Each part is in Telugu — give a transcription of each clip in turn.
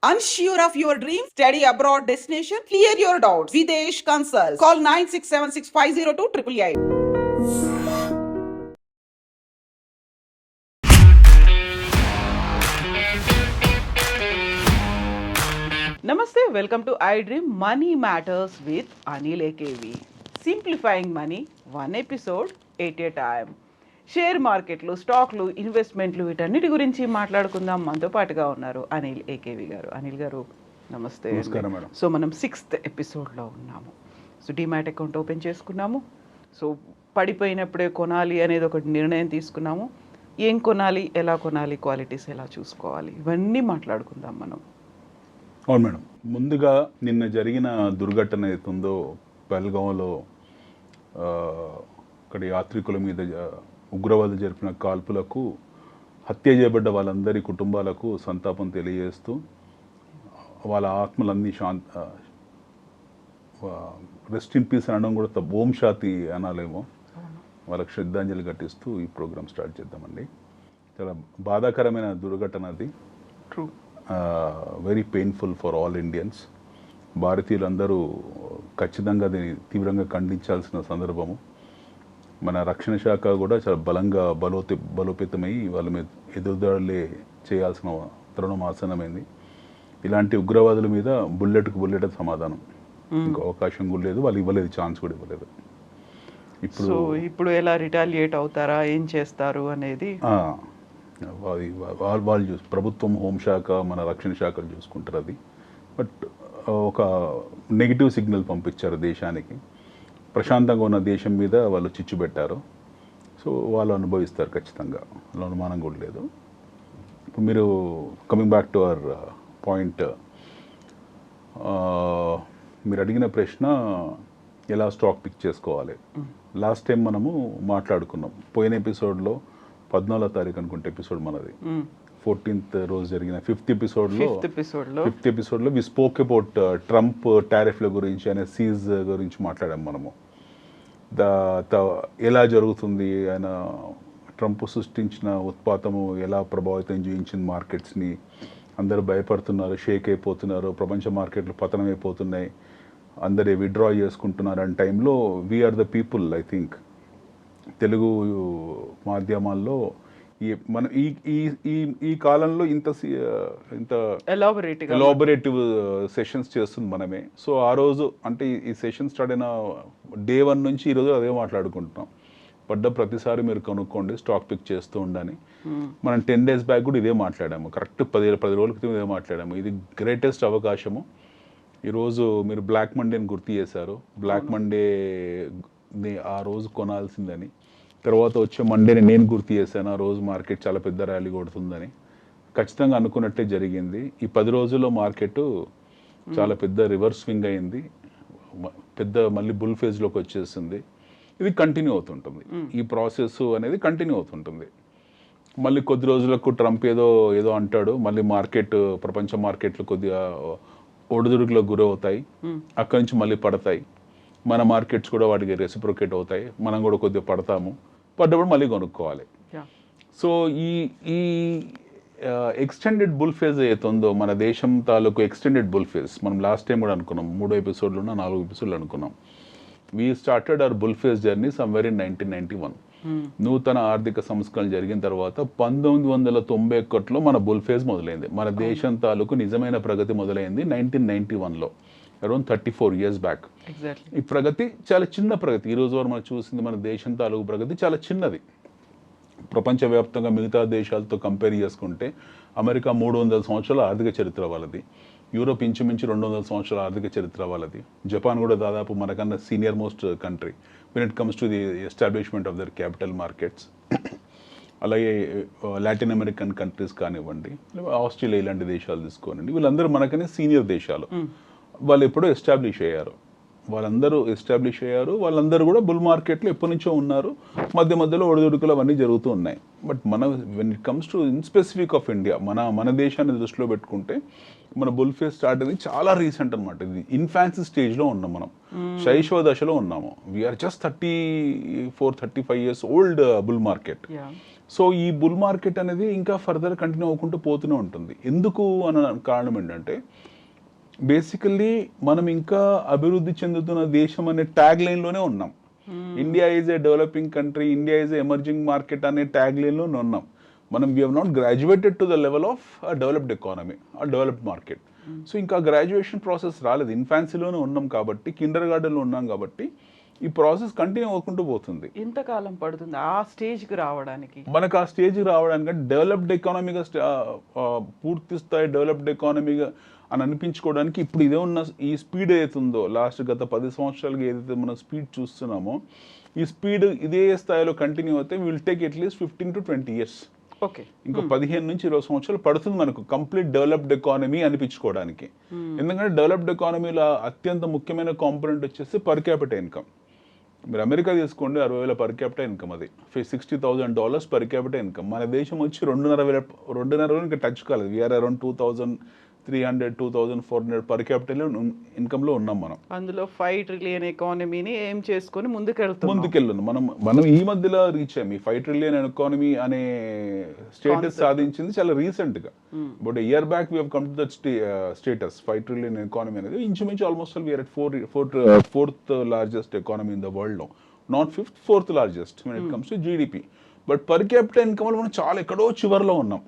Unsure of your dream? Study abroad destination? Clear your doubts. Videsh Consult. Call 9676502888. Namaste, welcome to iDream Money Matters with Anil AKV. Simplifying money, one episode, at a time. Share మార్కెట్లు, స్టాక్లు, ఇన్వెస్ట్మెంట్లు వీటన్నిటి గురించి మాట్లాడుకుందాం. మనతో పాటుగా ఉన్నారు అనిల్ ఏకేవి గారు. అనిల్ గారు నమస్తే. సో మనం 6th ఎపిసోడ్లో ఉన్నాము. సో డిమాట్ అకౌంట్ ఓపెన్ చేసుకున్నాము. సో పడిపోయినప్పుడే కొనాలి అనేది ఒక నిర్ణయం తీసుకున్నాము. ఏం కొనాలి, ఎలా కొనాలి, క్వాలిటీస్ ఎలా చూసుకోవాలి, ఇవన్నీ మాట్లాడుకుందాం మనం. అవును మేడం. ముందుగా నిన్న జరిగిన దుర్ఘటన ఏతుందో పహల్గాంలో అక్కడ యాత్రికుల మీద ఉగ్రవాదులు జరిపిన కాల్పులకు హత్య చేయబడ్డ వాళ్ళందరి కుటుంబాలకు సంతాపం తెలియజేస్తూ వాళ్ళ ఆత్మలన్నీ రెస్ట్ ఇన్ పీస్ అనడం కూడా ఓం శాంతి అనాలేమో, వాళ్ళకి శ్రద్ధాంజలి ఘటిస్తూ ఈ ప్రోగ్రామ్ స్టార్ట్ చేద్దామండి. చాలా బాధాకరమైన దుర్ఘటన అది. True. Very painful for all Indians. భారతీయులందరూ ఖచ్చితంగా దీన్ని తీవ్రంగా ఖండించాల్సిన సందర్భము. మన రక్షణ శాఖ కూడా చాలా బలంగా బలోపేతమై వాళ్ళ మీద ఎదురుదాడులే చేయాల్సిన తరుణం ఆసనమైంది. ఇలాంటి ఉగ్రవాదుల మీద బుల్లెట్కు బుల్లెట్ సమాధానం. ఇంకా అవకాశం కూడా లేదు, వాళ్ళు ఇవ్వలేదు, ఛాన్స్ కూడా ఇవ్వలేదు. ఇప్పుడు ఎలా రిటాలియేట్ అవుతారా, ఏం చేస్తారు అనేది వాళ్ళు ప్రభుత్వం, హోంశాఖ, మన రక్షణ శాఖలు చూసుకుంటారు అది. బట్ ఒక నెగిటివ్ సిగ్నల్ పంపించారు దేశానికి. ప్రశాంతంగా ఉన్న దేశం మీద వాళ్ళు చిచ్చు పెట్టారు. సో వాళ్ళు అనుభవిస్తారు ఖచ్చితంగా, వాళ్ళ అనుమానం కూడా లేదు. ఇప్పుడు మీరు coming back to our point, మీరు అడిగిన ప్రశ్న ఎలా స్టాక్ పిక్ చేసుకోవాలి. లాస్ట్ టైం మనము మాట్లాడుకున్నాం. పోయిన ఎపిసోడ్లో 14వ తారీఖు అనుకుంటే ఎపిసోడ్ మనది, 14th రోజు జరిగిన 5th ఎపిసోడ్లో వి స్పోక్ అబౌట్ ట్రంప్ టారిఫ్ల గురించి, అనే సీజ్ గురించి మాట్లాడాం మనము. ఎలా జరుగుతుంది, ఆయన ట్రంప్ సృష్టించిన ఉత్పాతము ఎలా ప్రభావితం చేయించింది మార్కెట్స్ని, అందరూ భయపడుతున్నారు, షేక్ అయిపోతున్నారు, ప్రపంచ మార్కెట్లు పతనం అయిపోతున్నాయి, అందరూ విత్డ్రా చేసుకుంటున్నారు అనే టైంలో we're the people, I think Telugu మాధ్యమాల్లో మనం ఈ కాలంలో ఇంత ఎలాబొరేటివ్ సెషన్స్ చేస్తుంది మనమే. సో ఆ రోజు అంటే ఈ సెషన్ స్టార్ట్ అయిన డే 1 నుంచి ఈరోజు అదే మాట్లాడుకుంటున్నాం. పడ్డ ప్రతిసారి మీరు కొనుక్కోండి, స్టాక్ పిక్ చేస్తూ ఉండని. మనం 10 days బ్యాక్ కూడా ఇదే మాట్లాడాము. కరెక్ట్ 10 రోజుల క్రితం ఇదే మాట్లాడాము. ఇది గ్రేటెస్ట్ అవకాశము. ఈరోజు మీరు బ్లాక్ మండేని గుర్తు చేశారు. బ్లాక్ మండేని ఆ రోజు కొనాల్సిందని. తర్వాత వచ్చే మండేని నేను గుర్తు చేశాను. ఆ రోజు మార్కెట్ చాలా పెద్ద ర్యాలీ కొడుతుందని. ఖచ్చితంగా అనుకున్నట్టే జరిగింది. ఈ 10 రోజుల్లో మార్కెట్ చాలా పెద్ద రివర్స్ స్వింగ్ అయింది, మళ్ళీ బుల్ ఫేజ్లోకి వచ్చేసింది. ఇది కంటిన్యూ అవుతుంటుంది, ఈ ప్రాసెస్ అనేది కంటిన్యూ అవుతుంటుంది. మళ్ళీ కొద్ది రోజులకు ట్రంప్ ఏదో అంటాడు, మళ్ళీ ప్రపంచ మార్కెట్లు కొద్దిగా ఒడిదుడుకులకు గురవుతాయి, అక్కడి నుంచి మళ్ళీ పడతాయి. మన మార్కెట్స్ కూడా వాటికి రెసిప్రొకేట్ అవుతాయి, మనం కూడా కొద్దిగా పడ్డప్పుడు మళ్ళీ కొనుక్కోవాలి. సో ఈ ఎక్స్టెండెడ్ బుల్ ఫేజ్ అవుతుందో మన దేశం తాలూకు ఎక్స్టెండెడ్ బుల్ ఫేజ్, మనం లాస్ట్ టైం కూడా అనుకున్నాం, 3 ఎపిసోడ్లు 4 ఎపిసోడ్లు అనుకున్నాం. We started our bull phase journey somewhere in 1991. నూతన ఆర్థిక సంస్కరణలు జరిగిన తర్వాత 1991లో మన బుల్ ఫేజ్ మొదలైంది. మన దేశం తాలూకు నిజమైన ప్రగతి మొదలైంది 1991లో, అరౌండ్ 34 years బ్యాక్. ఈ ప్రగతి చాలా చిన్న ప్రగతి. ఈరోజు వరకు మనం చూసింది మన దేశం తాలూకు ప్రగతి చాలా చిన్నది. ప్రపంచవ్యాప్తంగా మిగతా దేశాలతో కంపేర్ చేసుకుంటే అమెరికా 300 సంవత్సరాల ఆర్థిక చరిత్ర వాళ్ళది, యూరోప్ ఇంచుమించు 200 సంవత్సరాల ఆర్థిక చరిత్ర వాళ్ళది, జపాన్ కూడా దాదాపు మనకన్నా senior most country when it comes to the establishment of their capital markets. అలాగే లాటిన్ అమెరికన్ కంట్రీస్ కానివ్వండి, ఆస్ట్రేలియా ఇలాంటి దేశాలు తీసుకోనండి, వీళ్ళందరూ మనకనే సీనియర్ దేశాలు. వాళ్ళు ఎప్పుడో ఎస్టాబ్లిష్ అయ్యారు, వాళ్ళందరూ కూడా బుల్ మార్కెట్లో ఎప్పటి నుంచో ఉన్నారు. మధ్యలో ఒడిదుడుకులు అవన్నీ జరుగుతూ ఉన్నాయి. But when it comes to in specific of India, మన దేశాన్ని దృష్టిలో పెట్టుకుంటే మన బుల్ ఫేజ్ స్టార్ట్ అయింది చాలా రీసెంట్ అనమాట. ఇది ఇన్ఫాన్సీ స్టేజ్లో ఉన్నాం, మనం శైశవ దశలో ఉన్నాము. We're just 34-35 years old bull market. So ఈ బుల్ మార్కెట్ అనేది ఇంకా ఫర్దర్ కంటిన్యూ అవ్వకుంటూ పోతూనే ఉంటుంది. ఎందుకు అన్న కారణం ఏంటంటే బేసికల్లీ మనం ఇంకా అభివృద్ధి చెందుతున్న దేశం అనే ట్యాగ్ లైన్లోనే ఉన్నాం. India is a developing country, India is emerging market అనే ట్యాగ్ లైన్లోనే ఉన్నాం. మనం we have not graduated to the level of developed economy, developed market. So ఇంకా గ్రాడ్యుయేషన్ ప్రాసెస్ రాలేదు, ఇన్ఫాన్సీలోనే ఉన్నాం కాబట్టి, కిండర్ గార్డెన్లో ఉన్నాం కాబట్టి ఈ ప్రాసెస్ కంటిన్యూ అవ్వకుంటూ పోతుంది. ఎంతకాలం పడుతుంది ఆ స్టేజ్కి రావడానికి? మనకు ఆ స్టేజ్కి రావడానికి డెవలప్డ్ ఎకానమీగా పూర్తి స్థాయి డెవలప్డ్ ఎకానమీగా అని అనిపించుకోవడానికి ఇప్పుడు ఇదే ఉన్న ఈ స్పీడ్ ఏదైతుందో లాస్ట్ గత 10 సంవత్సరాలుగా ఏదైతే మనం స్పీడ్ చూస్తున్నామో ఈ స్పీడ్ ఇదే స్థాయిలో కంటిన్యూ అయితే will take at least 15 to 20 years. Okay, ఇంకో 15 నుంచి 20 సంవత్సరాలు పడుతుంది మనకు కంప్లీట్ డెవలప్డ్ ఎకానమీ అనిపించుకోవడానికి. ఎందుకంటే డెవలప్డ్ ఎకానమీలో అత్యంత ముఖ్యమైన కాంపోనెంట్ వచ్చేసి పర్ క్యాపిటల్ ఇన్కమ్. మీరు అమెరికా తీసుకోండి, 60,000 పర్ క్యాపిటల్ ఇన్కమ్, అది $60,000 పర్ క్యాపిటల్ ఇన్కమ్. మన దేశం వచ్చి 2,500 ఇంకా టచ్ కాలేదు. వీఆర్ అరౌండ్ 2,300 2,400 పర్ క్యాపిటల్ ఇన్కమ్లో ఉన్నాం మనం. అందులో 5 ట్రిలియన్ ఎకానమీని ఏం చేసుకొని ముందుకెళ్ళాం మనం ఈ మధ్యలో రీచ్ అయ్యాం. ఈ 5 ట్రిలియన్ ఎకానమీ అనే స్టేటస్ సాధించింది చాలా రీసెంట్గా. But year back we have come to that status 5 trillion economy అనేది. ఇంచుమించు almost we're at fourth largest economy in the world now. Not fifth, fourth largest when it comes to GDP. But per capital income లో మనం చాలా ఎక్కడో చివరిలో ఉన్నాం.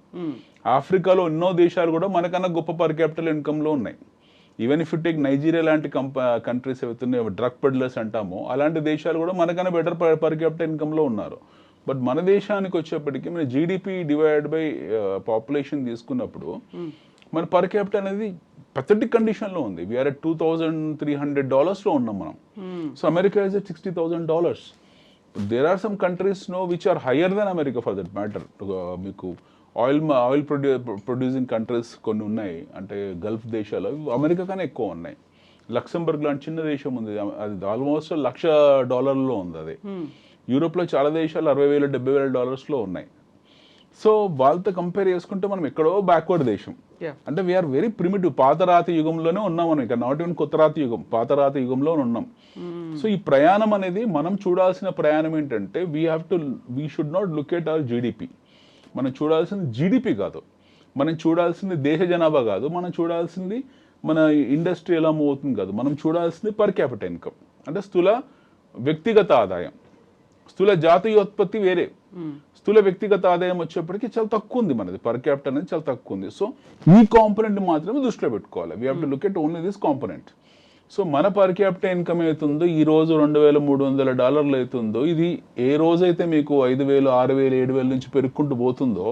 ఆఫ్రికాలో ఎన్నో దేశాలు కూడా మనకన్నా గొప్ప పర్ క్యాపిటల్ ఇన్కమ్లో ఉన్నాయి. Even if you take Nigeria లాంటి కంట్రీస్ ఏవైతున్నాయో డ్రగ్ పెడ్లర్స్ అంటామో అలాంటి దేశాలు కూడా మనకన్నా బెటర్ పర్ క్యాపిటల్ ఇన్కమ్లో ఉన్నారు. బట్ మన దేశానికి వచ్చేప్పటికీ మన జీడిపి డివైడ్ బై పాపులేషన్ తీసుకున్నప్పుడు మన పర్ క్యాపిటల్ అనేది పథెటిక్ కండిషన్లో ఉంది. వీఆర్ అట్ $2,300 ఉన్నాం మనం. So America is at $60,000. There are some countries which are higher than America for that matter. మీకు ఆయిల్ ప్రొడ్యూసింగ్ కంట్రీస్ కొన్ని ఉన్నాయి, అంటే గల్ఫ్ దేశాలు, అమెరికా కన్నా ఎక్కువ ఉన్నాయి. లక్సెంబర్గ్ లాంటి చిన్న దేశం ఉంది, అది ఆల్మోస్ట్ $1,00,000 ఉంది. అది యూరోప్లో చాలా దేశాలు $60,000 $70,000 ఉన్నాయి. సో వాళ్ళతో కంపేర్ చేసుకుంటే మనం ఎక్కడో బ్యాక్వర్డ్ దేశం. అంటే వీఆర్ వెరీ ప్రిమిటివ్. పాత రాతి యుగంలోనే ఉన్నాం మనం, ఇక నాట్ ఈవెన్ కొత్త రాతి యుగం, పాత రాతి యుగంలో ఉన్నాం. సో ఈ ప్రయాణం అనేది మనం చూడాల్సిన ప్రయాణం ఏంటంటే we should not look at our GDP. మనం చూడాల్సింది జీడిపి కాదు, మనం చూడాల్సింది దేశ జనాభా కాదు, మనం చూడాల్సింది మన ఇండస్ట్రీ ఎలా మూవ్ అవుతుంది కాదు, మనం చూడాల్సింది పర్ క్యాపిటల్ ఇన్కమ్. అంటే స్థూల వ్యక్తిగత ఆదాయం. స్థూల జాతీయోత్పత్తి వేరే, స్థూల వ్యక్తిగత ఆదాయం వచ్చేప్పటికి చాలా తక్కువ ఉంది మనది. పర్ క్యాపిటల్ అనేది చాలా తక్కువ ఉంది. సో ఈ కాంపోనెంట్ మాత్రమే దృష్టిలో పెట్టుకోవాలి. We have to look at only this component. So మన పర్ క్యాపిటల్ ఇన్కమ్ అవుతుందో ఈ రోజు $2,300 అవుతుందో, ఇది ఏ రోజైతే మీకు 5,000 6,000 7,000 నుంచి పెరుక్కుంటూ పోతుందో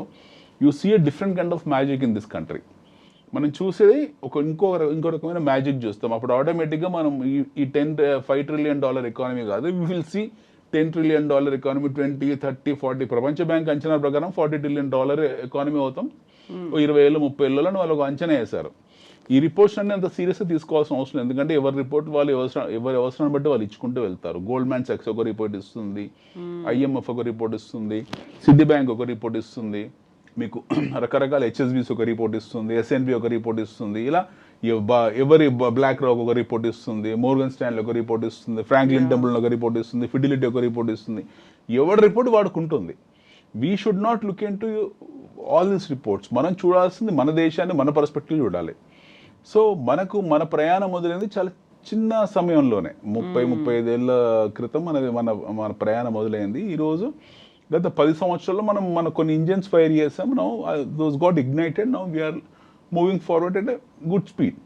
you see a different kind of magic in this country. మనం చూసేది ఇంకో రకమైన మ్యాజిక్ చూస్తాం. అప్పుడు ఆటోమేటిక్గా మనం ఈ $5 ట్రిలియన్ ఎకానమీ కాదు, we will see $10 trillion economy, 20, 30, 40. ప్రపంచ బ్యాంక్ అంచనా ప్రకారం $40 ట్రిలియన్ ఎకానమీ అవుతాం 20 ఏళ్ళు 30 ఏళ్ళలో వాళ్ళు ఒక అంచనా వేశారు. ఈ రిపోర్ట్స్ అన్ని అంత సీరియస్గా తీసుకోవాల్సిన అవసరం, ఎందుకంటే ఎవరి రిపోర్ట్ వాళ్ళు ఎవరి అవసరాన్ని బట్టి వాళ్ళు ఇచ్చుకుంటూ వెళ్తారు. గోల్డ్మ్యాన్ సాక్స్ ఒక రిపోర్ట్ ఇస్తుంది, IMF ఒక రిపోర్ట్ ఇస్తుంది, సిటీ బ్యాంక్ ఒక రిపోర్ట్ ఇస్తుంది, మీకు రకరకాల HSBC ఒక రిపోర్ట్ ఇస్తుంది, SNB ఒక రిపోర్ట్ ఇస్తుంది. ఇలా ఎవరి బ్లాక్ రాక్ ఒక రిపోర్ట్ ఇస్తుంది, మోర్గన్ స్టాన్లీ ఒక రిపోర్ట్ ఇస్తుంది, ఫ్రాంక్లిన్ టెంపుల్న్ ఒక రిపోర్ట్ ఇస్తుంది, ఫిడిలిటీ ఒక రిపోర్ట్ ఇస్తుంది. ఎవరి రిపోర్ట్ వాడుకుంటుంది. We should not look into all these reports. మనం చూడాల్సింది మన దేశాన్ని మన పర్స్పెక్టివ్ చూడాలి. సో మన ప్రయాణం మొదలైంది చాలా చిన్న సమయంలోనే, 30-35 ఏళ్ళ క్రితం మన ప్రయాణం మొదలైంది. ఈరోజు గత 10 సంవత్సరాల్లో మనం కొన్ని ఇంజన్స్ ఫైర్ చేసాం. Now those got ignited. Now we're moving forward at good speed.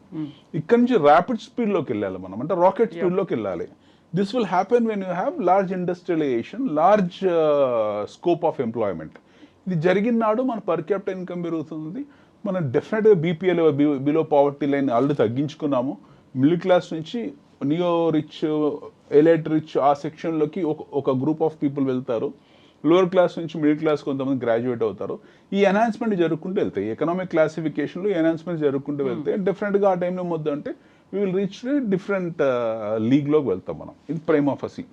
ఇక్కడ నుంచి ర్యాపిడ్ స్పీడ్లోకి వెళ్ళాలి మనం, అంటే రాకెట్ స్పీడ్లోకి వెళ్ళాలి. This will happen when you have large industrialization, large scope of employment. ఇది జరిగిన నాడు మన పర్ క్యాపిటల్ ఇన్కమ్ పెరుగుతుంది. మనం డెఫినెట్గా BPL below poverty line already తగ్గించుకున్నాము. మిడిల్ క్లాస్ నుంచి నియో రిచ్, ఎలైట్ రిచ్ ఆ సెక్షన్లోకి ఒక గ్రూప్ ఆఫ్ పీపుల్ వెళ్తారు. లోవర్ క్లాస్ నుంచి మిడిల్ క్లాస్ కొంతమంది గ్రాడ్యుయేట్ అవుతారు. ఈ ఎన్హాన్స్మెంట్ జరుగుకుంటూ వెళ్తాయి. ఎకనామిక్ క్లాసిఫికేషన్లో ఎన్హాన్స్మెంట్ జరుగుకుంటూ వెళ్తే డెఫినెట్గా ఆ టైంలో మొత్తం అంటే వీ విల్ రీచ్ డిఫరెంట్ లీగ్లోకి వెళ్తాం మనం. ఇది ప్రైమ్ ఆఫ్ అసీ.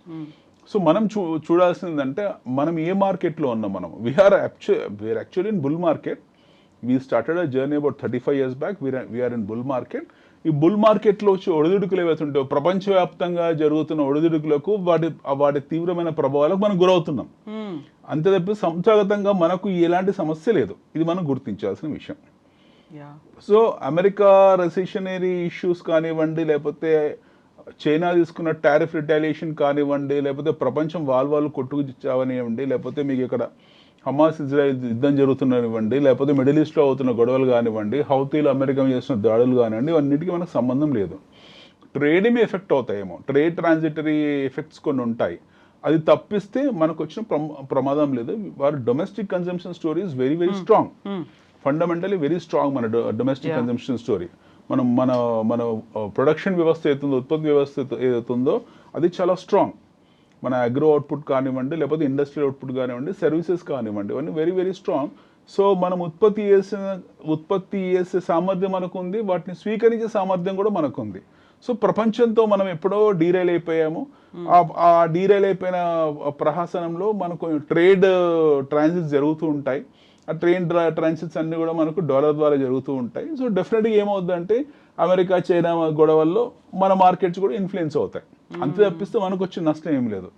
సో మనం చూడాల్సిందంటే మనం ఏ మార్కెట్లో ఉన్నాం. మనం we're actually in bull market. We started a journey about 35 years back. We are in bull market. ఈ బుల్ మార్కెట్లో వచ్చి ఒడిదుడుకులు ఏవైతే ఉంటాయో ప్రపంచవ్యాప్తంగా జరుగుతున్న ఒడిదుడుకులకు వాటి తీవ్రమైన ప్రభావాలకు మనం గురవుతున్నాం. అంతే తప్పి సంస్థాగతంగా మనకు ఎలాంటి సమస్య లేదు. ఇది మనం గుర్తించాల్సిన విషయం. సో అమెరికా రెసిషనరీ ఇష్యూస్ కానివ్వండి, లేకపోతే చైనా తీసుకున్న టారిఫ్ రిటాలియేషన్ కానివ్వండి, లేకపోతే ప్రపంచం వాళ్ళు కొట్టుకు చావనివ్వండి, లేకపోతే మీకు ఇక్కడ హమాస్ ఇజ్రాయెల్ యుద్ధం జరుగుతున్నవ్వండి, లేకపోతే మిడిల్ ఈస్ట్లో అవుతున్న గొడవలు కానివ్వండి, హౌతీలు అమెరికా చేస్తున్న దాడులు కానివ్వండి, ఇవన్నిటికీ మనకు సంబంధం లేదు. ట్రేడ్ మీ ఎఫెక్ట్ అవుతాయేమో, ట్రేడ్ ట్రాన్సిటరీ ఎఫెక్ట్స్ కొన్ని ఉంటాయి. అది తప్పిస్తే మనకు వచ్చిన ప్రమాదం లేదు. వారి domestic consumption story is very very strong, fundamentally very strong. మన డొమెస్టిక్ కన్జంప్షన్ స్టోరీ మన ప్రొడక్షన్ వ్యవస్థ ఏతుందో, ఉత్పత్తి వ్యవస్థ ఏదైతుందో అది చాలా స్ట్రాంగ్. మన అగ్రో అవుట్పుట్ కానివ్వండి, లేకపోతే ఇండస్ట్రియల్ అవుట్పుట్ కానివ్వండి, సర్వీసెస్ కానివ్వండి, ఇవన్నీ వెరీ వెరీ స్ట్రాంగ్. సో మనం ఉత్పత్తి చేసే సామర్థ్యం మనకు ఉంది, వాటిని స్వీకరించే సామర్థ్యం కూడా మనకు ఉంది. సో ప్రపంచంతో మనం ఎప్పుడో డీరైల్ అయిపోయాము. ఆ డీరైల్ అయిపోయిన ప్రహాసనంలో మనకు ట్రేడ్ ట్రాన్సిట్స్ జరుగుతూ ఉంటాయి. ఆ ట్రేడ్ ట్రాన్సిట్స్ అన్నీ కూడా మనకు డాలర్ ద్వారా జరుగుతూ ఉంటాయి. సో డెఫినెట్గా ఏమవుతుందంటే అమెరికా చైనా గొడవల్లో మన మార్కెట్స్ కూడా ఇన్ఫ్లుయెన్స్ అవుతాయి. అంతే తప్పిస్తే మనకు వచ్చే నష్టం ఏం లేదు.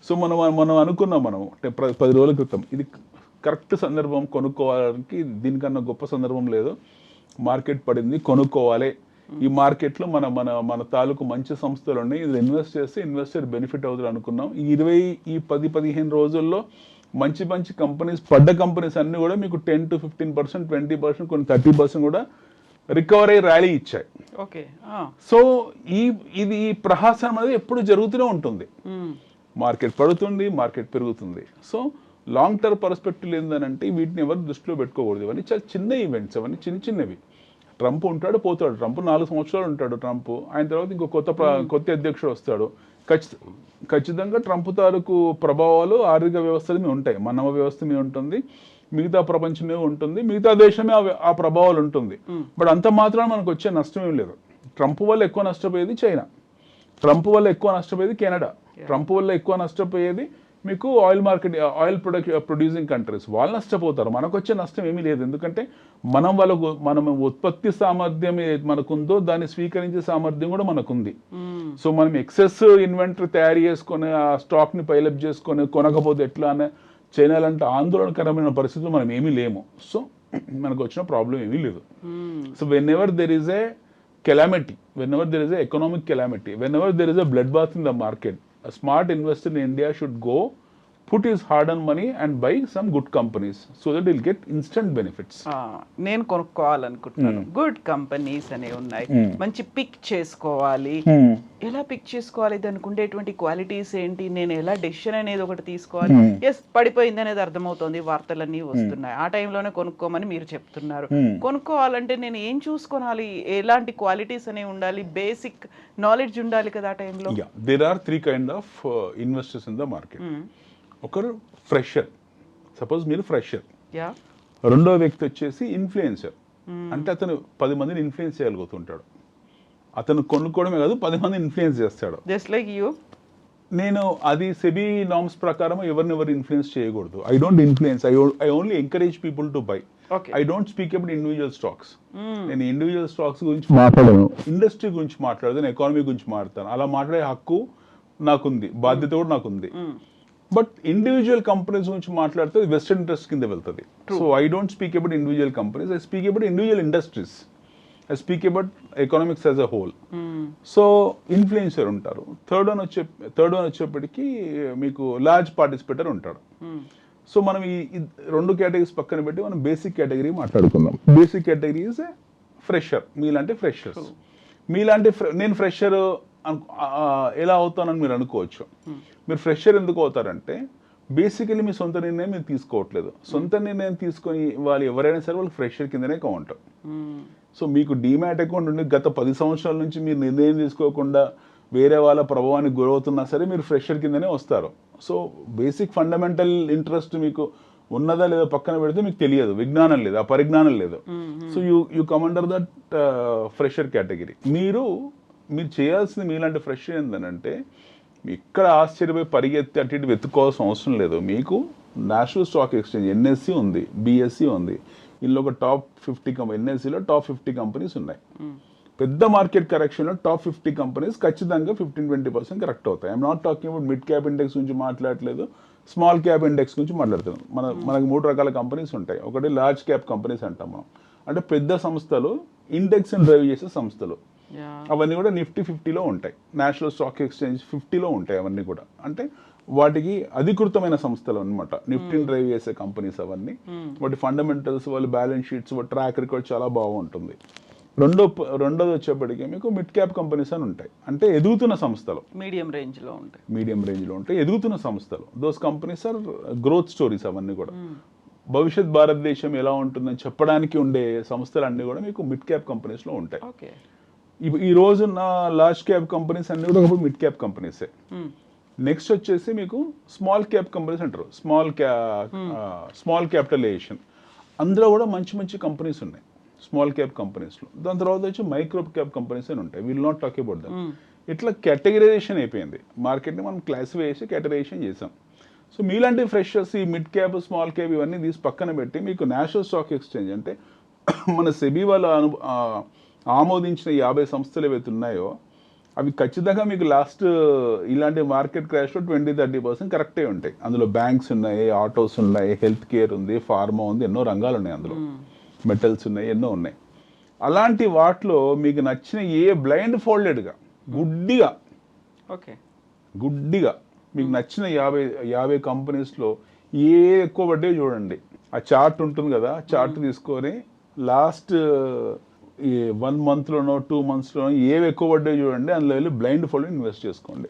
సో మనం అనుకున్నాం, మనం 10 రోజుల క్రితం ఇది కరెక్ట్ సందర్భం కొనుక్కోవడానికి, దీనికన్నా గొప్ప సందర్భం లేదు. మార్కెట్ పడింది, కొనుక్కోవాలి. ఈ మార్కెట్లో మన తాలూకు మంచి సంస్థలు ఉన్నాయి, ఇది ఇన్వెస్ట్ చేస్తే ఇన్వెస్టర్ బెనిఫిట్ అవుతుంది అనుకున్నాం. ఈ 10-15 రోజుల్లో మంచి కంపెనీస్, పడ్డ కంపెనీస్ అన్నీ కూడా మీకు 10 to 15%, 20%, కొన్ని 30% కూడా రికవర్ అయ్యి ర్యాలీ ఇచ్చాయి. ఓకే. సో ఇది ప్రహాసనం అనేది ఎప్పుడు జరుగుతూనే ఉంటుంది. మార్కెట్ పడుతుంది, మార్కెట్ పెరుగుతుంది. సో లాంగ్ టర్మ్ పర్స్పెక్టివ్ ఏంటంటే వీటిని ఎవరు దృష్టిలో పెట్టుకోకూడదు. ఇవన్నీ చాలా చిన్న ఈవెంట్స్, అవన్నీ చిన్నవి. ట్రంప్ ఉంటాడు, పోతాడు. ట్రంప్ 4 సంవత్సరాలు ఉంటాడు. ట్రంప్ ఆయన తర్వాత ఇంకో కొత్త అధ్యక్షుడు వస్తాడు. ఖచ్చితంగా ట్రంప్ తాలూకు ప్రభావాలు ఆర్థిక వ్యవస్థ మీద ఉంటాయి, మానవ వ్యవస్థ మీద ఉంటుంది, మిగతా ప్రపంచమే ఉంటుంది, మిగతా దేశమే ఆ ప్రభావాలు ఉంటుంది. బట్ అంత మాత్రం మనకు వచ్చే నష్టం ఏం లేదు. ట్రంప్ వల్ల ఎక్కువ నష్టపోయేది చైనా, ట్రంప్ వల్ల ఎక్కువ నష్టపోయేది కెనడా, ట్రంప్ వల్ల ఎక్కువ నష్టపోయేది మీకు ఆయిల్ ప్రొడ్యూసింగ్ కంట్రీస్. వాళ్ళు నష్టపోతారు, మనకు వచ్చే నష్టం ఏమీ లేదు. ఎందుకంటే మనం ఉత్పత్తి సామర్థ్యం మనకుందో దాన్ని స్వీకరించే సామర్థ్యం కూడా మనకుంది. సో మనం ఎక్సెస్ ఇన్వెంటరీ తయారు చేసుకొని ఆ స్టాక్ని పైలప్ చేసుకొని కొనకపోతే ఎట్లా అనే చైనా లాంటి ఆందోళనకరమైన పరిస్థితులు మనం ఏమీ లేము. సో మనకు వచ్చిన ప్రాబ్లం ఏమీ లేదు. So when ever there is a calamity, whenever there is an economic calamity, whenever there is a bloodbath in the market, a smart investor in India should go put his hard-earned money and buy some good companies so that he'll get instant benefits. నేను కొనుక్కోవాలనుకుంటున్నాను, గుడ్ కంపెనీస్ అనేవి ఉన్నాయి, మంచి పిక్ చేసుకోవాలి. ఎలా పిక్ చేసుకోవాలి, దానికి ఉండేటువంటి క్వాలిటీస్ ఏంటి, నేను ఎలా డెసిషన్ అనేది ఒకటి తీసుకోవాలి. ఎస్, పడిపోయింది అనేది అర్థమవుతుంది, వార్తలన్నీ వస్తున్నాయి. ఆ టైంలోనే కొనుక్కోమని మీరు చెప్తున్నారు. కొనుక్కోవాలంటే నేను ఏం చూసుకోవాలి, ఎలాంటి క్వాలిటీస్ అనేవి ఉండాలి, బేసిక్ నాలెడ్జ్ ఉండాలి కదా ఆ టైంలో. There are 3 kind of investors in the market. ఒకరు ఫ్రెషర్, సపోజ్ మీరు ఫ్రెషర్. రెండో వ్యక్తి వచ్చేసి ఇన్ఫ్లుయెన్సర్, అంటే అతను 10 మందిని ఇన్ఫ్లుయెన్స్ చేయగలుగుతుంటాడు. అతను కొనుక్కోవడమే కాదు, 10 మందిని ఇన్ఫ్లుయెన్స్ చేస్తాడు. Just like you. నేను అది సెబీ నార్మ్స్ ప్రకారం ఎవరినెవరు ఇన్ఫ్లుయెన్స్ చేయకూడదు. I don't influence, I only encourage people to buy. I don't speak about individual stocks. నేను ఇండివిజువల్ స్టాక్స్ గురించి మాట్లాడను, ఇండస్ట్రీ గురించి మాట్లాడతాను, ఎకానమీ గురించి మాట్లాడతాను. అలా మాట్లాడే హక్కు నాకుంది, బాధ్యత కూడా నాకుంది. బట్ ఇండివిజువల్ కంపెనీస్ గురించి మాట్లాడితే వెస్టర్న్ ఇంట్రెస్ట్ కింద వెళ్తుంది. So I don't speak about individual companies, I speak about individual industries, I speak about economics as a whole. So influencer ఉంటారు. థర్డ్ వన్ వచ్చేప్పటికి మీకు లార్జ్ పార్టిసిపేటర్ ఉంటాడు. సో మనం ఈ 2 కేటగిరీస్ పక్కన పెట్టి మనం బేసిక్ కేటగిరీ మాట్లాడుకుందాం. బేసిక్ కేటగిరీ ఈజ్ ఫ్రెషర్, మీలాంటి ఫ్రెషర్స్. నేను ఫ్రెషర్ ఎలా అవుతానని మీరు అనుకోవచ్చు. మీరు ఫ్రెషర్ ఎందుకు అవుతారంటే బేసికలీ మీ సొంత నిర్ణయం మీరు తీసుకోవట్లేదు. సొంత నిర్ణయం తీసుకొని వాళ్ళు ఎవరైనా సరే వాళ్ళు ఫ్రెషర్ కిందనే కౌంట్. సో మీకు డీమ్యాట్ అకౌంట్ ఉండి గత 10 సంవత్సరాల నుంచి మీరు నిర్ణయం తీసుకోకుండా వేరే వాళ్ళ ప్రభావానికి గురవుతున్నా సరే మీరు ఫ్రెషర్ కిందనే వస్తారు. సో బేసిక్ ఫండమెంటల్ ఇంట్రెస్ట్ మీకు ఉన్నదా లేదా పక్కన పెడితే మీకు తెలియదు, విజ్ఞానం లేదు, ఆ పరిజ్ఞానం లేదు. So you come under that fresher category. మీరు చేయాల్సింది మీలాంటి ఫ్రెషర్ ఏంటంటే ఇక్కడ ఆశ్చర్యపోయి పరిగెత్తి అటు ఇటు వెతుక్కోవాల్సిన అవసరం లేదు. మీకు నేషనల్ స్టాక్ ఎక్స్చేంజ్ ఎన్ఎస్సి ఉంది, బిఎస్సి ఉంది. ఇందులో ఒక టాప్ 50 ఎన్ఎస్సిలో టాప్ 50 కంపెనీస్ ఉన్నాయి. పెద్ద మార్కెట్ కరెక్షన్లో టాప్ 50 కంపెనీస్ ఖచ్చితంగా 15-20% కరెక్ట్ అవుతాయి. I'm not talking about mid cap index గురించి మాట్లాడలేదు, స్మాల్ క్యాప్ ఇండెక్స్ గురించి మాట్లాడుతున్నాం. మనకు 3 రకాల కంపెనీస్ ఉంటాయి. ఒకటి లార్జ్ క్యాప్ కంపెనీస్ అంటాం మనం, అంటే పెద్ద సంస్థలు, ఇండెక్స్ డ్రైవ్ చేసే సంస్థలు. అవన్నీ కూడా నిఫ్టీ 50లో ఉంటాయి, నేషనల్ స్టాక్ ఎక్స్చేంజ్ 50లో ఉంటాయి. అవన్నీ కూడా అంటే వాటికి అధికృతమైన సంస్థలు అనమాట, నిఫ్టీని డ్రైవ్ చేసే కంపెనీస్ అవన్నీ. వాటి ఫండమెంటల్స్, వాళ్ళ బ్యాలెన్స్ షీట్స్, వాటి ట్రాక్ రికార్డ్ చాలా బాగుంటుంది. రెండోది వచ్చేప్పటికీ మీకు మిడ్ క్యాప్ కంపెనీస్ అని ఉంటాయి, అంటే ఎదుగుతున్న సంస్థలు, మీడియం రేంజ్లో ఉంటాయి, ఎదుగుతున్న సంస్థలు. Those companies are growth stories. అవన్నీ కూడా భవిష్యత్ భారతదేశం ఎలా ఉంటుందని చెప్పడానికి ఉండే సంస్థలు అన్నీ కూడా మీకు మిడ్ క్యాప్ కంపెనీస్లో ఉంటాయి. ఈ రోజున్న లార్జ్ క్యాప్ కంపెనీస్ అన్నీ కూడా ఒకప్పుడు మిడ్ క్యాప్ కంపెనీసే. నెక్స్ట్ వచ్చేసి మీకు స్మాల్ క్యాప్ కంపెనీస్ అంటారు, స్మాల్ క్యాపిటలైజేషన్. అందులో కూడా మంచి మంచి కంపెనీస్ ఉన్నాయి స్మాల్ క్యాప్ కంపెనీస్లో. దాని తర్వాత వచ్చి మైక్రో క్యాప్ కంపెనీస్ అని ఉంటాయి. Will not talk about that. ఇట్లా కేటగిరైజేషన్ అయిపోయింది మార్కెట్ని, మనం క్లాసిఫై చేసి కేటగరైజేషన్ చేసాం. సో మీలాంటి ఫ్రెషర్స్ ఈ మిడ్ క్యాప్, స్మాల్ క్యాప్ ఇవన్నీ తీసి పక్కన పెట్టి మీకు నేషనల్ స్టాక్ ఎక్స్చేంజ్ అంటే మన సెబీ వాళ్ళు ఆమోదించిన 50 సంస్థలు ఏవైతే ఉన్నాయో అవి ఖచ్చితంగా మీకు లాస్ట్ ఇలాంటి మార్కెట్ క్రాష్లో 20-30% కరెక్టే ఉంటాయి. అందులో బ్యాంక్స్ ఉన్నాయి, ఆటోస్ ఉన్నాయి, హెల్త్ కేర్ ఉంది, ఫార్మా ఉంది, ఎన్నో రంగాలు ఉన్నాయి అందులో, మెటల్స్ ఉన్నాయి, ఎన్నో ఉన్నాయి. అలాంటి వాటిలో మీకు నచ్చిన బ్లైండ్ ఫోల్డెడ్గా గుడ్డిగా మీకు నచ్చిన 50 కంపెనీస్లో ఎక్కువ పడ్డే చూడండి. ఆ చార్ట్ ఉంటుంది కదా, చార్ట్ తీసుకొని లాస్ట్ 1 monthలోనో 2 monthsలోనో ఎక్కువ పడ్డే చూడండి, అందులో వెళ్ళి బ్లైండ్ ఫోల్డింగ్ ఇన్వెస్ట్ చేసుకోండి.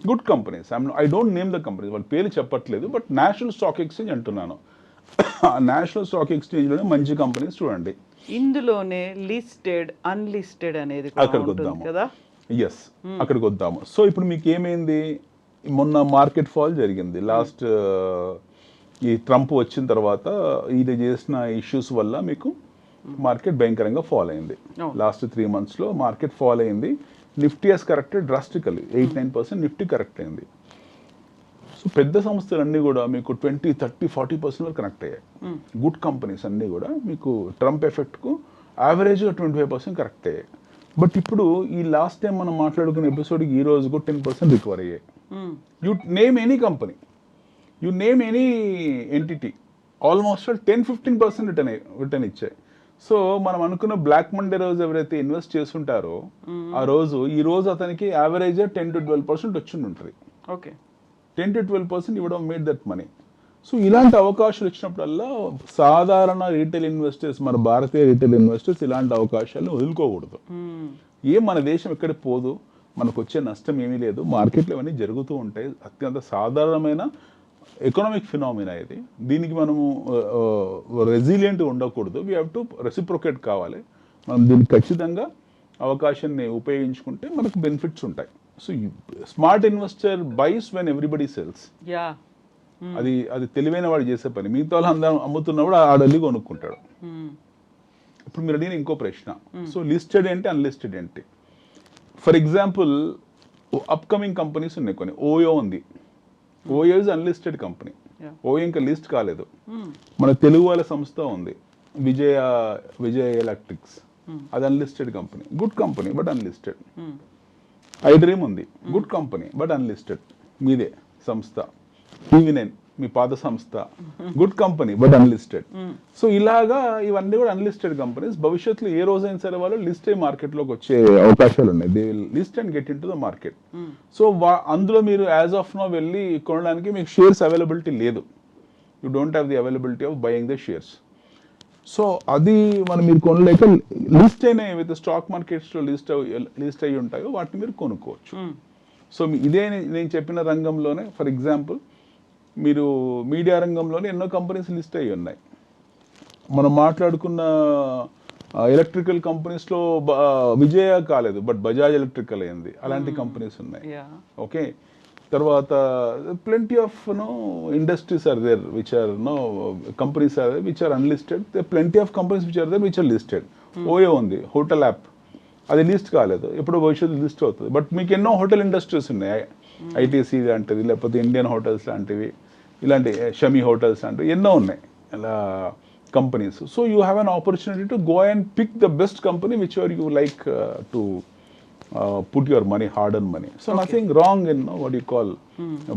Good companies, I don't name the companies, వాళ్ళ పేరు చెప్పట్లేదు, బట్ నేషనల్ స్టాక్ ఎక్స్చేంజ్ అంటున్నాను. నేషనల్ స్టాక్ ఎక్స్చేంజ్లోనే మంచి కంపెనీస్ చూడండి. ఇందులోనే లిస్టెడ్, అన్లిస్టెడ్ అనేది అక్కడికి వద్దాము. ఎస్, అక్కడికి వద్దాము. సో ఇప్పుడు మీకు ఏమైంది, మొన్న మార్కెట్ ఫాల్ జరిగింది. లాస్ట్ ఈ ట్రంప్ వచ్చిన తర్వాత ఇది చేసిన ఇష్యూస్ వల్ల మీకు మార్కెట్ భయంకరంగా ఫాల్ అయింది. లాస్ట్ 3 monthsలో మార్కెట్ ఫాల్ అయింది. Nifty has corrected drastically, 8-9% Nifty correct అయింది. సో పెద్ద సంస్థలు అన్నీ కూడా మీకు 20-30-40% వరకు కనెక్ట్ అయ్యాయి. గుడ్ కంపెనీస్ అన్నీ కూడా మీకు ట్రంప్ ఎఫెక్ట్కు యావరేజ్గా 25% కరెక్ట్ అయ్యాయి. బట్ ఇప్పుడు ఈ లాస్ట్ టైం మనం మాట్లాడుకున్న ఎపిసోడ్కి ఈ రోజుకు 10% రికవర్ అయ్యాయి. You name any company, you name any entity, almost 10-15% return ఇచ్చాయి. సో మనం అనుకున్న బ్లాక్ మండే రోజు ఎవరైతే ఇన్వెస్ట్ చేస్తుంటారో ఆ రోజు ఈ రోజు అతనికి యావరేజ్గా 10-12% వచ్చి ఉంటుంది. 10-12% you would have made that money. So ఇలాంటి అవకాశాలు వచ్చినప్పుడల్లా సాధారణ రీటైల్ ఇన్వెస్టర్స్, మన భారతీయ రీటైల్ ఇన్వెస్టర్స్ ఇలాంటి అవకాశాలను వదులుకోకూడదు. మన దేశం ఎక్కడికి పోదు, మనకు వచ్చే నష్టం ఏమీ లేదు, మార్కెట్లో ఇవన్నీ జరుగుతూ ఉంటాయి. అత్యంత సాధారణమైన ఎకనామిక్ ఫినామినా ఇది. దీనికి మనము రెసిలియంట్ ఉండకూడదు, వీ హ్యావ్ టు రెసిప్రొకేట్ కావాలి. మనం దీనికి ఖచ్చితంగా అవకాశాన్ని ఉపయోగించుకుంటే మనకు బెనిఫిట్స్ ఉంటాయి. So smart investor buys when everybody sells. అది తెలివైన వాడు చేసే పని. మిగతా వాళ్ళు అందరూ అమ్ముతున్నప్పుడు ఆడల్లి కొనుక్కుంటాడు. ఇప్పుడు మీరు అడిగిన ఇంకో ప్రశ్న, సో లిస్టెడ్ ఏంటి, అన్లిస్టెడ్ ఏంటి? ఫర్ ఎగ్జాంపుల్ అప్కమింగ్ కంపెనీస్ ఉన్నాయి కొన్ని. ఓయో ఉంది, OYO is unlisted company. OYO ఇంకా లిస్ట్ కాలేదు. మన తెలుగు వాళ్ళ సంస్థ ఉంది విజయ ఎలక్ట్రిక్స్, అది unlisted company, good company but unlisted. IDream ఉంది, గుడ్ కంపెనీ బట్ అన్లిస్టెడ్, మీదే సంస్థ. TV9 మీ పాత సంస్థ, good company but unlisted. So ఇలాగా ఇవన్నీ కూడా అన్లిస్టెడ్ కంపెనీస్. భవిష్యత్తులో ఏ రోజైనా సరే వాళ్ళు లిస్ట్ అయ్యి మార్కెట్లోకి వచ్చే అవకాశాలు ఉన్నాయి. They will list and get in to the market. So అందులో మీరు యాజ్ ఆఫ్ నో వెళ్ళి కొనడానికి మీకు షేర్స్ అవైలబిలిటీ లేదు. You don't have the availability of buying the shares. So అది మీరు కొనలేక లిస్ట్ అయిన ఏవైతే స్టాక్ మార్కెట్స్లో లిస్ట్ అయ్యి ఉంటాయో వాటిని మీరు కొనుక్కోవచ్చు. సో ఇదే నేను చెప్పిన రంగంలోనే, ఫర్ ఎగ్జాంపుల్ మీరు మీడియా రంగంలోనే ఎన్నో కంపెనీస్ లిస్ట్ అయ్యి ఉన్నాయి. మనం మాట్లాడుకున్న ఎలక్ట్రికల్ కంపెనీస్లో విజయ కాలేదు, బట్ బజాజ్ ఎలక్ట్రికల్ అయింది. అలాంటి కంపెనీస్ ఉన్నాయి. ఓకే, తర్వాత plenty of industries are there which are companies are there which are unlisted. Plenty of companies which are there which are listed. OYO ఉంది, హోటల్ యాప్, అది లిస్ట్ కాలేదు, ఎప్పుడో భవిష్యత్తు లిస్ట్ అవుతుంది. బట్ మీకు ఎన్నో హోటల్ ఇండస్ట్రీస్ ఉన్నాయి, ఐటీసీ లాంటిది, లేకపోతే ఇండియన్ హోటల్స్ లాంటివి, ఇలాంటి షమీ హోటల్స్ లాంటివి ఎన్నో ఉన్నాయి. అలా companies. So you have an opportunity to go and pick the best company whichever you like to put your money, hard-earned money. So nothing wrong in what you call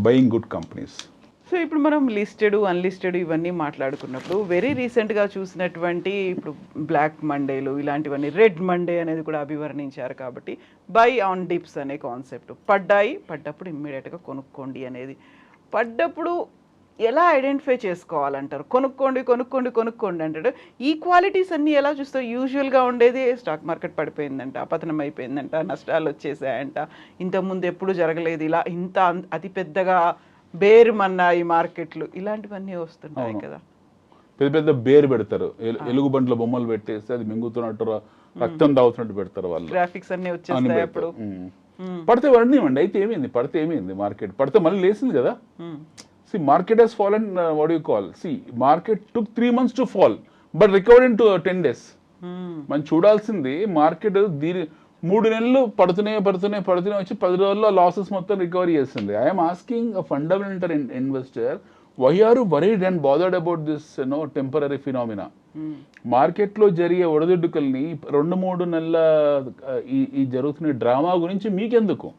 buying good companies. So ఇప్పుడు మనం లిస్టెడ్ అన్లిస్టెడ్ ఇవన్నీ మాట్లాడుకున్నప్పుడు వెరీ రీసెంట్గా చూసినటువంటి ఇప్పుడు బ్లాక్ మండేలు ఇలాంటివన్నీ రెడ్ మండే అనేది కూడా అభివర్ణించారు కాబట్టి బై ఆన్ డిప్స్ అనే కాన్సెప్ట్ పడ్డప్పుడు ఇమ్మీడియట్గా కొనుక్కోండి అనేది పడ్డప్పుడు ఎలా ఐడెంటిఫై చేసుకోవాలంటారు కొనుక్కోండి అంటాడు ఈ క్వాలిటీస్ అన్నీ ఎలా చూస్తావు యూజువల్గా ఉండేది స్టాక్ మార్కెట్ పడిపోయిందంట పతనం అయిపోయిందంట నష్టాలు వచ్చేసాయంట ఇంతకుముందు ఎప్పుడు జరగలేదు ఇలా ఇంత అతి పెద్దగా బేరుమన్నా ఈ మార్కెట్లు ఇలాంటివన్నీ వస్తుంటాయి కదా పెద్ద పెద్ద బేరు పెడతారు ఎలుగుబంట్ల బొమ్మలు పెట్టేస్తే అది మింగుతున్నట్టు రక్తం తాగుతున్నట్టు పెడతారు వాళ్ళు గ్రాఫిక్స్ అన్ని వచ్చేస్తాయి అప్పుడు పడితే పడినివ్వండి అయితే ఏమైంది పడితే ఏమైంది మార్కెట్ పడితే మళ్ళీ లేసింది కదా the market has fallen what you call the market took 3 months to fall but recover in 10 days మనం చూడాల్సింది మార్కెట్ 3 నెలలు పడుతూనే వచ్చి 10 రోజుల్లో లాసెస్ మొత్తం రికవరీ చేస్తుంది. I'm asking a fundamental investor why are worried and bothered about this temporary phenomena. మార్కెట్లో జరిగే ఒడదుడుకుల్ని 2-3 నెలల ఈ జరుగుతున్న డ్రామా గురించి మీకెందుకు?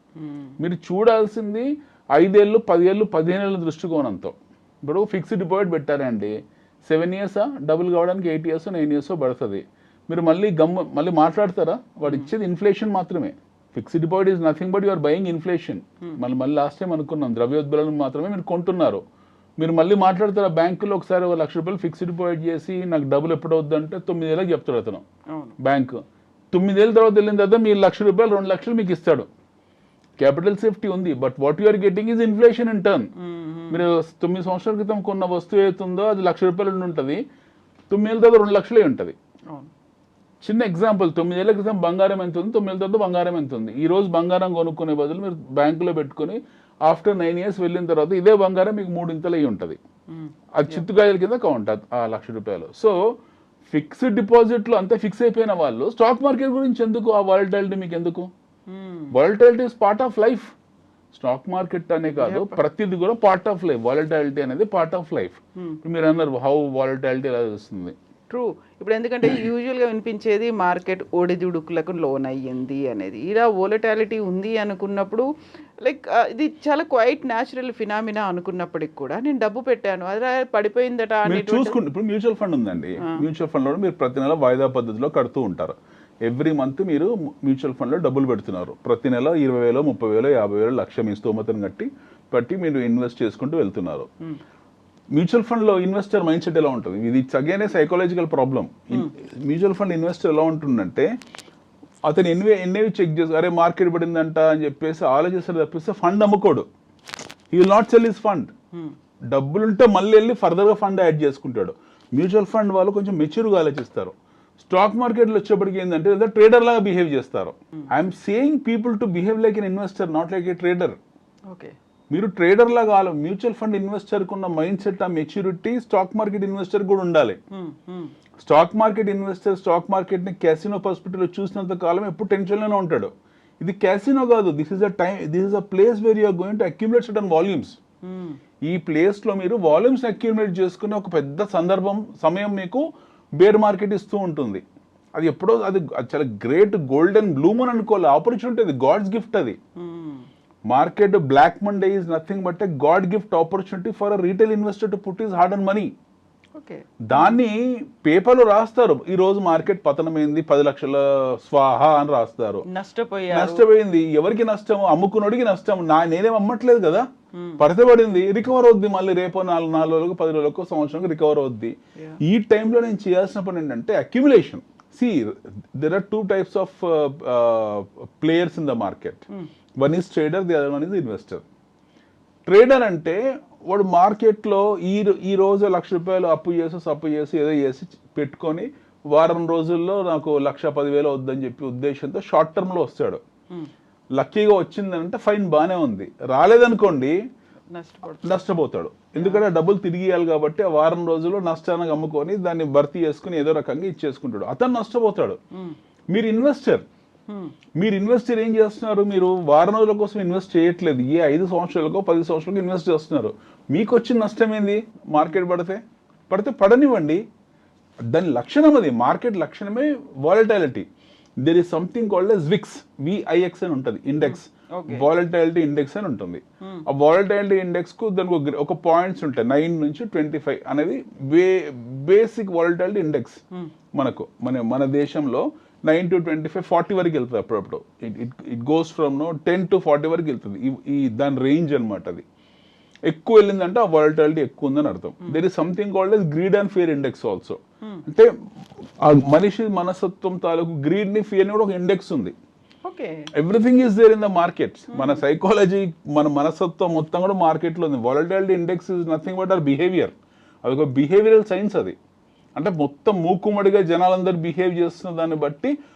మీరు చూడాల్సింది 5 ఏళ్ళు 10 ఏళ్ళు 15 ఏళ్ళ దృష్టికోణంతో. ఇప్పుడు ఫిక్స్డ్ డిపాజిట్ పెట్టారండి 7 years డబుల్ కావడానికి 8 years 9 years పడుతుంది. మీరు మళ్ళీ మాట్లాడతారా? వాడు ఇచ్చేది ఇన్ఫ్లేషన్ మాత్రమే. Fixed deposit is nothing but you're buying inflation. మళ్ళీ లాస్ట్ టైం అనుకున్నాం ద్రవ్యోద్బలను మాత్రమే మీరు కొంటున్నారు. మీరు మళ్ళీ మాట్లాడతారా? బ్యాంకులో ఒకసారి ₹1,00,000 ఫిక్స్డ్ డిపాజిట్ చేసి నాకు డబ్బులు ఎప్పుడు అవుద్దంటే 9 ఏళ్ళకి చెప్తాడు అతను. బ్యాంకు 9 ఏళ్ళ తర్వాత వెళ్ళిన తర్వాత మీరు ₹1,00,000 2,00,000 మీకు ఇస్తాడు. క్యాపిటల్ సేఫ్టీ ఉంది, but what you are getting is inflation in turn. మీరు 9 సంవత్సరాల క్రితం కొన్న వస్తువు ఏతుందో అది ₹1,00,000 ఉంటుంది, 9 ఏళ్ళ తర్వాత 2,00,000 ఉంటుంది. చిన్న ఎగ్జాంపుల్, 9 ఏళ్ల క్రితం బంగారం ఎంత ఉంది, 9 ఏళ్ళ తర్వాత బంగారం ఎంత ఉంది. ఈ రోజు బంగారం కొనుక్కునే బదులు మీరు బ్యాంకులో పెట్టుకుని ఆఫ్టర్ 9 years వెళ్ళిన తర్వాత ఇదే బంగారం మీకు 3 ఇంతలు అయ్యి ఉంటుంది. అది చిత్తుగాయల కింద కౌంట్ ఆ ₹1,00,000. సో ఫిక్స్డ్ డిపాజిట్లో అంతా ఫిక్స్ అయిపోయిన వాళ్ళు స్టాక్ మార్కెట్ గురించి ఎందుకు? ఆ వాలటాలిటీ మీకు ఎందుకు? Volatility is part of life. Stock market అనే కాదు, ప్రతిది కూడా పార్ట్ ఆఫ్ లైఫ్. వాలటాలిటీ అనేది పార్ట్ ఆఫ్ లైఫ్. మీరు అన్నారు హౌ వాలటాలిటీ ఎలా వస్తుంది. ట్రూ. ఇప్పుడు ఎందుకంటే యూజువల్గా వినిపించేది మార్కెట్ ఒడిదుడుకులకు లోన్ అయ్యింది అనేది. ఇలా వోలటాలిటీ ఉంది అనుకున్నప్పుడు లైక్ ఇది చాలా క్వైట్ న్యాచురల్ ఫినామినా అనుకున్నప్పటికి కూడా నేను డబ్బు పెట్టాను అది పడిపోయిందట అని చూసుకుంటే ఇప్పుడు మ్యూచువల్ ఫండ్ ఉందండి. మ్యూచువల్ ఫండ్లో మీరు ప్రతి నెల వాయిదా పద్ధతిలో కడుతూ ఉంటారు. ఎవ్రీ మంత్ మీరు మ్యూచువల్ ఫండ్లో డబ్బులు పెడుతున్నారు. ప్రతి నెల 20,000 30,000 50,000 1,00,000 మీ స్తోమతను బట్టి మీరు ఇన్వెస్ట్ చేసుకుంటూ వెళ్తున్నారు. మ్యూచువల్ ఫండ్లో ఇన్వెస్టర్ మైండ్ సెట్ ఎలా ఉంటుంది? ఇది again a psychological problem. Mutual fund investor ఎలా ఉంటుందంటే అతను ఎన్నేవి చెక్ చేసి అరే మార్కెట్ పడిందంట అని చెప్పేసి ఆలోచిస్తారు తప్పిస్తే ఫండ్ అమ్ముకోడు. He will not sell his fund. డబ్బులుంటే మళ్ళీ వెళ్ళి ఫర్దర్గా ఫండ్ యాడ్ చేసుకుంటాడు. మ్యూచువల్ ఫండ్ వాళ్ళు కొంచెం మెచ్యూర్గా ఆలోచిస్తారు. స్టాక్ మార్కెట్లో వచ్చేప్పటికి ఏంటంటే ఏదో ట్రేడర్ లాగా బిహేవ్ చేస్తారు. I'm saying people to behave like an investor, not like a trader. Okay, మీరు ట్రేడర్ లాగా మ్యూచువల్ ఫండ్ ఇన్వెస్టర్కి ఉన్న మైండ్ సెట్, ఆ మెచ్యూరిటీ స్టాక్ మార్కెట్ ఇన్వెస్టర్ కూడా ఉండాలి. స్టాక్ మార్కెట్ ఇన్వెస్టర్ స్టాక్ మార్కెట్ని క్యాసినో పర్స్పెక్టివ్లో చూసినంత కాలం ఎప్పుడు టెన్షన్లోనే ఉంటాడు. ఇది క్యాసినో కాదు, this is a place where you are going to accumulate certain volumes. ఈ ప్లేస్లో మీరు వాల్యూమ్స్ అక్యుములేట్ చేసుకునే ఒక పెద్ద సమయం మీకు బేర్ మార్కెట్ ఇస్తూ ఉంటుంది. అది ఎప్పుడో అది చాలా గ్రేట్ గోల్డెన్ బ్లూమ్ అని అనుకోవాలి. ఆపర్చునిటీ, అది గాడ్స్ గిఫ్ట్. అది market black Monday is nothing but a god gift opportunity for a retail investor to put his hard and money. దాన్ని పేపర్లో రాస్తారు, ఈ రోజు మార్కెట్ పతనమైంది 10 లక్షల స్వాహా అని రాస్తారు. నష్టపోయింది. ఎవరికి నష్టం? అమ్ముకున్నోడికి నష్టం. నేనేం అమ్మట్లేదు కదా. పడితే పడింది, రికవర్ అవుద్ది. మళ్ళీ రేపు 4 రోజులకు 10 రోజులకు సంవత్సరానికి రికవర్ అవుద్ది. ఈ టైంలో నేను చేయాల్సిన పని ఏంటంటే accumulation. See, there are 2 types of players in the market. One is trader, the other one is investor. Trader అంటే వాడు మార్కెట్లో ఈ రోజు ₹1,00,000 అప్పు చేసి ఏదో చేసి పెట్టుకొని వారం రోజుల్లో నాకు 1,10,000 వద్దని చెప్పి ఉద్దేశంతో షార్ట్ టర్మ్లో వస్తాడు. లక్కీగా వచ్చిందంటే ఫైన్ బాగానే ఉంది, రాలేదనుకోండి నష్టపోతాడు. ఎందుకంటే డబ్బులు తిరిగి ఇవ్వాలి కాబట్టి ఆ వారం రోజుల్లో నష్టానికి అమ్ముకొని దాన్ని భర్తీ చేసుకుని ఏదో రకంగా ఇచ్చేసుకుంటాడు. అతను నష్టపోతాడు. మీరు ఇన్వెస్టర్ ఏం చేస్తున్నారు? మీరు వారం రోజుల కోసం ఇన్వెస్ట్ చేయట్లేదు. 5 సంవత్సరాలకో 10 సంవత్సరాలకో ఇన్వెస్ట్ చేస్తున్నారు. మీకు వచ్చిన నష్టం ఏంది? మార్కెట్ పడితే పడనివ్వండి. దాని లక్షణం అది, మార్కెట్ లక్షణమే volatility. There is something called as VIX, VIX అని ఉంటుంది, ఇండెక్స్, వాలటాలిటీ ఇండెక్స్ అని ఉంటుంది. ఆ వాలటాలిటీ ఇండెక్స్ కు దానికి ఒక పాయింట్స్ ఉంటాయి, 9 నుంచి 25 అనేది బేసిక్ వాలటాలిటీ ఇండెక్స్. మనకు మన దేశంలో 9 to 25, 40 వరకు వెళ్తుంది అప్పుడప్పుడు. ఇట్ గోస్ ఫ్రమ్ 10 to 40 వరకు వెళ్తుంది. ఈ దాని రేంజ్ అనమాట. అది ఎక్కువ వెళ్ళిందంటే ఆ వాలటాలిటీ ఎక్కువ ఉందని అర్థం. There is something called as greed and fear index also. అంటే ఆ మనిషి మనస్తత్వం తాలూకు గ్రీడ్ ని ఫియర్ ని కూడా ఒక ఇండెక్స్ ఉంది. Everything is there in the market. మన సైకాలజీ, మన మనస్తత్వం మొత్తం కూడా మార్కెట్ లో ఉంది. Volatility index is nothing but our behaviour. అది ఒక బిహేవియరల్ సైన్స్. అది అంటే మొత్తం మూకుమ్మడిగా జనాలందరూ బిహేవ్ చేస్తున్న దాన్ని బట్టి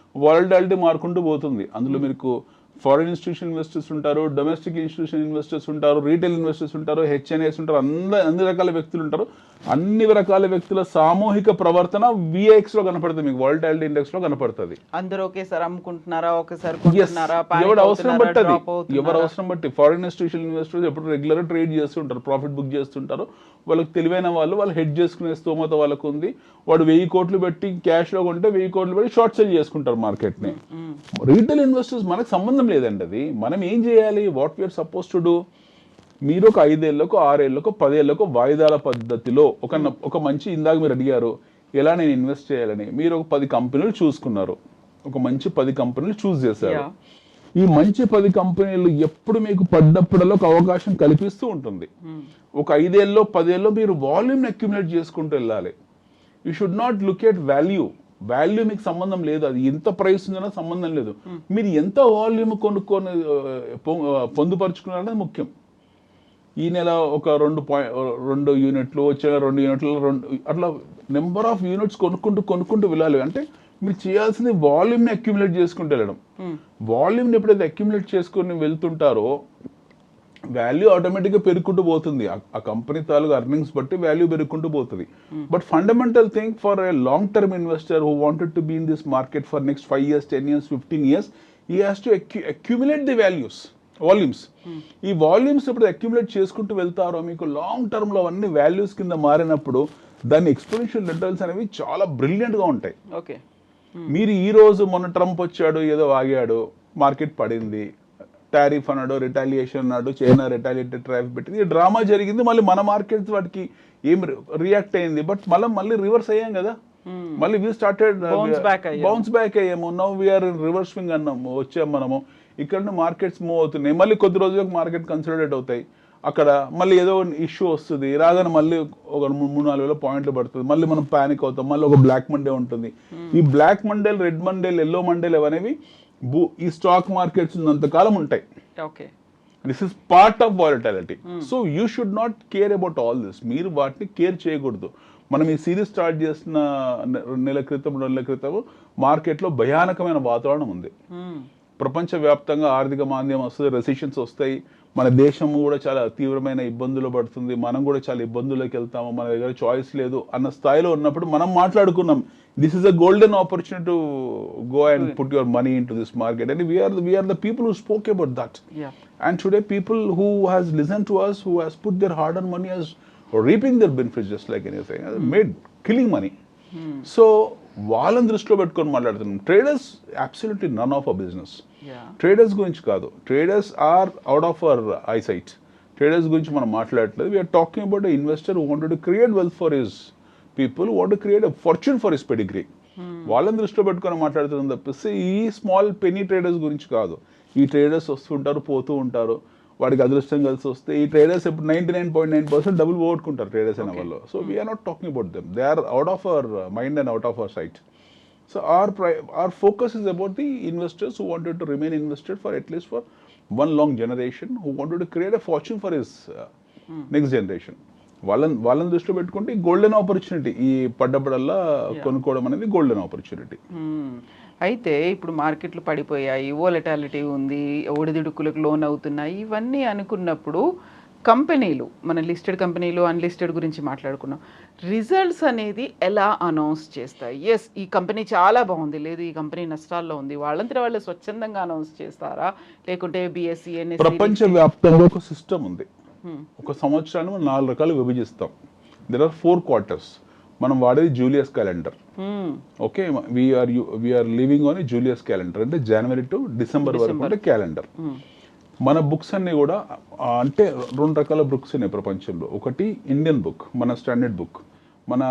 వాలటాలిటీ మారుకుంటూ పోతుంది. అందులో మీకు ఫారిన్ ఇన్స్టిట్యూషన్ ఇన్వెస్టర్స్ ఉంటారు, డొమెస్టిక్ ఇన్స్టిట్యూషన్ ఇన్వెస్టర్స్ ఉంటారు, రీటైల్ ఇన్వెస్టర్స్ ఉంటారు, హెచ్ఎన్ఏస్ ఉంటారు, అన్ని రకాల వ్యక్తులు ఉంటారు. అన్ని రకాల వ్యక్తుల సామూహిక ప్రవర్తన విఐఎక్స్ లో కనపడుతుంది, మీకు వాలటాలిటీ ఇండెక్స్ లో కనపడుతుంది. అందరూ ఒకేసారి అమ్ముకుంటున్నారా, ఒకసారి ఎవరు అవసరం బట్టి అది, ఎవరు అవసరం బట్టి. ఫారిన్ ఇన్స్టిట్యూషన్ ఇన్వెస్టర్స్ ఎప్పుడు రెగ్యులర్ ట్రేడ్ చేస్తుంటారు, ప్రాఫిట్ బుక్ చేస్తుంటారు. వాళ్ళకి తెలివైన వాళ్ళు హెడ్ చేసుకునే స్తోమత వాళ్ళకు ఉంది. వాడు 1000 కోట్లు పెట్టి క్యాష్ లో కొంటే 1000 కోట్లు పెట్టి షార్ట్ సెల్ చేసుకుంటారు మార్కెట్ ని. రీటైల్ ఇన్వెస్టర్స్ మనకు సంబంధం లేదండి. అది మనం ఏం చేయాలి, what we are suppose to do. మీరు ఒక 5 ఏళ్లకు 6 ఏళ్లకు 10 ఏళ్లకు వాయిదాల పద్ధతిలో ఒక మంచి, ఇందాక మీరు అడిగారు ఎలా నేను ఇన్వెస్ట్ చేయాలని, మీరు ఒక 10 కంపెనీలు చూసుకున్నారు, ఒక మంచి 10 కంపెనీలు చూస్ చేశారు. ఈ మంచి 10 కంపెనీలు ఎప్పుడు మీకు పడ్డప్పుడల్లో ఒక అవకాశం కల్పిస్తూ ఉంటుంది. ఒక 5 ఏళ్ళలో 10 ఏళ్ళలో మీరు వాల్యూమ్ అక్యుములేట్ చేసుకుంటూ వెళ్ళాలి. You should not look at value. Value మీకు సంబంధం లేదు, అది ఎంత ప్రైస్ ఉందన్నా సంబంధం లేదు. మీరు ఎంత వాల్యూమ్ కొనుక్కొని పొందుపరుచుకున్నారనేది ముఖ్యం. ఈ నెల ఒక 2 యూనిట్లు, వచ్చే 2 యూనిట్లు, అట్లా నెంబర్ ఆఫ్ యూనిట్స్ కొనుక్కుంటూ వెళ్ళాలి. అంటే మీరు చేయాల్సింది వాల్యూమ్ని అక్యుములేట్ చేసుకుంటూ వెళ్ళడం. వాల్యూమ్ని ఎప్పుడైతే అక్యుములేట్ చేసుకుని వెళ్తుంటారో వాల్యూ ఆటోమేటిక్గా పెరుగుకుంటూ పోతుంది. ఆ కంపెనీ తాలూకు అర్నింగ్స్ బట్టి వాల్యూ పెరుగుకుంటూ పోతుంది. But fundamental thing for a long term investor who wanted to be in this market for next 5 years, 10 years, 15 years, he has to accumulate the volumes. ఈ వాల్యూమ్స్ ఎప్పుడు అక్యుములేట్ చేసుకుంటూ వెళ్తారో మీకు లాంగ్ టర్మ్ లో అన్ని వాల్యూస్ కింద మారినప్పుడు దాని ఎక్స్పోనెన్షియల్ రిటర్న్స్ అనేవి చాలా బ్రిలియంట్ గా ఉంటాయి. మీరు ఈ రోజు మొన్న ట్రంప్ వచ్చాడు, ఏదో ఆగాడు, మార్కెట్ పడింది, టారిఫ్ అన్నాడు, రిటాలియేషన్ అన్నాడు, చైనా రిటాలియేటెడ్ టారిఫ్ పెట్టింది, డ్రామా జరిగింది. మళ్ళీ మన మార్కెట్స్ వాటికి ఏం రియాక్ట్ అయింది, బట్ మళ్ళీ రివర్స్ అయ్యాం కదా. మళ్ళీ వీ స్టార్టెడ్ బౌన్స్ బ్యాక్ అయ్యాము. Now we are in reverse swing అన్నాము, వచ్చాము మనము. ఇక్కడ మార్కెట్స్ మూవ్ అవుతున్నాయి. మళ్ళీ కొద్ది రోజులకు మార్కెట్ కన్సిడరేట్ అవుతాయి. అక్కడ మళ్ళీ ఏదో ఇష్యూ వస్తుంది, రాగానే మళ్ళీ ఒక 3-4 వేల పాయింట్లు పడుతుంది. మళ్ళీ మనం ప్యానిక్ అవుతాం. మళ్ళీ ఒక బ్లాక్ మండే ఉంటుంది. ఈ బ్లాక్ మండేలు, రెడ్ మండేలు, ఎల్లో మండేలు అనేవి ఈ స్టాక్ మార్కెట్స్ ఉన్నంతకాలం ఉంటాయి. This is part of volatility. So you should not care about all this. మీరు వాటిని కేర్ చేయకూడదు. మనం ఈ సిరీస్ స్టార్ట్ చేసిన 2 నెలల క్రితం మార్కెట్లో భయానకమైన వాతావరణం ఉంది. ప్రపంచవ్యాప్తంగా ఆర్థిక మాంద్యం వస్తుంది, రెసిషన్స్ వస్తాయి, మన దేశం కూడా చాలా తీవ్రమైన ఇబ్బందులు పడుతుంది, మనం కూడా చాలా ఇబ్బందుల్లోకి వెళ్తాము, మన దగ్గర చాయిస్ లేదు అన్న స్థాయిలో ఉన్నప్పుడు మనం మాట్లాడుకున్నాం, this is a golden opportunity to go and put your money into this market. And we are the people who spoke about that. And today people who has listen to us, who has put their hard and money as reaping their benefits just like anything, made killing money. So వాళ్ళని దృష్టిలో పెట్టుకొని మాట్లాడుతున్నాం. Traders absolutely none of a business. Traders గురించి కాదు, traders are out of our eyesight. Traders గురించి మనం మాట్లాడట్లేదు. We are talking about a investor who wanted to create wealth for his people, want to create a fortune for his pedigree. వాళ్ళని దృష్టిలో పెట్టుకొని మాట్లాడుతున్నాం తప్పిస్తే ఈ స్మాల్ పెనీ ట్రేడర్స్ గురించి కాదు. ఈ ట్రేడర్స్ వస్తుంటారు, పోతూ ఉంటారు, వాడికి అదృష్టం కలిసి వస్తే ఈ ట్రేడర్స్ ఇప్పుడు 99.9% డబుల్ పోగొట్టుకుంటారు ట్రేడర్స్ అనే వాళ్ళు. So we are not talking about them. They are out of our mind and out of our sight. So our focus is about the investors who wanted to remain invested for at least for one long generation, who wanted to create a fortune for his next generation. వాళ్ళని దృష్టిలో పెట్టుకుంటే గోల్డెన్ ఆపర్చునిటీ, ఈ పడ్డప్పుడల్లా కొనుక్కోవడం అనేది గోల్డెన్ ఆపర్చునిటీ. అయితే ఇప్పుడు మార్కెట్లు పడిపోయాయి, వోలటాలిటీ ఉంది, ఒడిదుడుకులకు లోన్ అవుతున్నాయి, ఇవన్నీ అనుకున్నప్పుడు కంపెనీలు, మన లిస్టెడ్ కంపెనీలు, అన్లిస్టెడ్ గురించి మాట్లాడుకున్నాం, రిజల్ట్స్ అనేది ఎలా అనౌన్స్ చేస్తాయి? ఎస్ ఈ కంపెనీ చాలా బాగుంది, లేదు ఈ కంపెనీ నష్టాల్లో ఉంది, వాళ్ళంతా వాళ్ళు స్వచ్ఛందంగా అనౌన్స్ చేస్తారా, లేకుంటే బిఎస్సి ప్రపంచవ్యాప్తంగా ఒక సిస్టమ్ ఉంది. ఒక సంవత్సరాన్ని మనం 4 రకాలు విభజిస్తాం. There are 4 quarters. మనం వాడేది Julius calendar. Okay, we are living on Julius calendar, అంటే జనవరి టు డిసెంబర్ వరకు ఉంటే క్యాలెండర్. మన బుక్స్ అన్ని కూడా అంటే 2 రకాల బుక్స్ ఉన్నాయి ప్రపంచంలో. ఒకటి ఇండియన్ బుక్, మన స్టాండర్డ్ బుక్. మన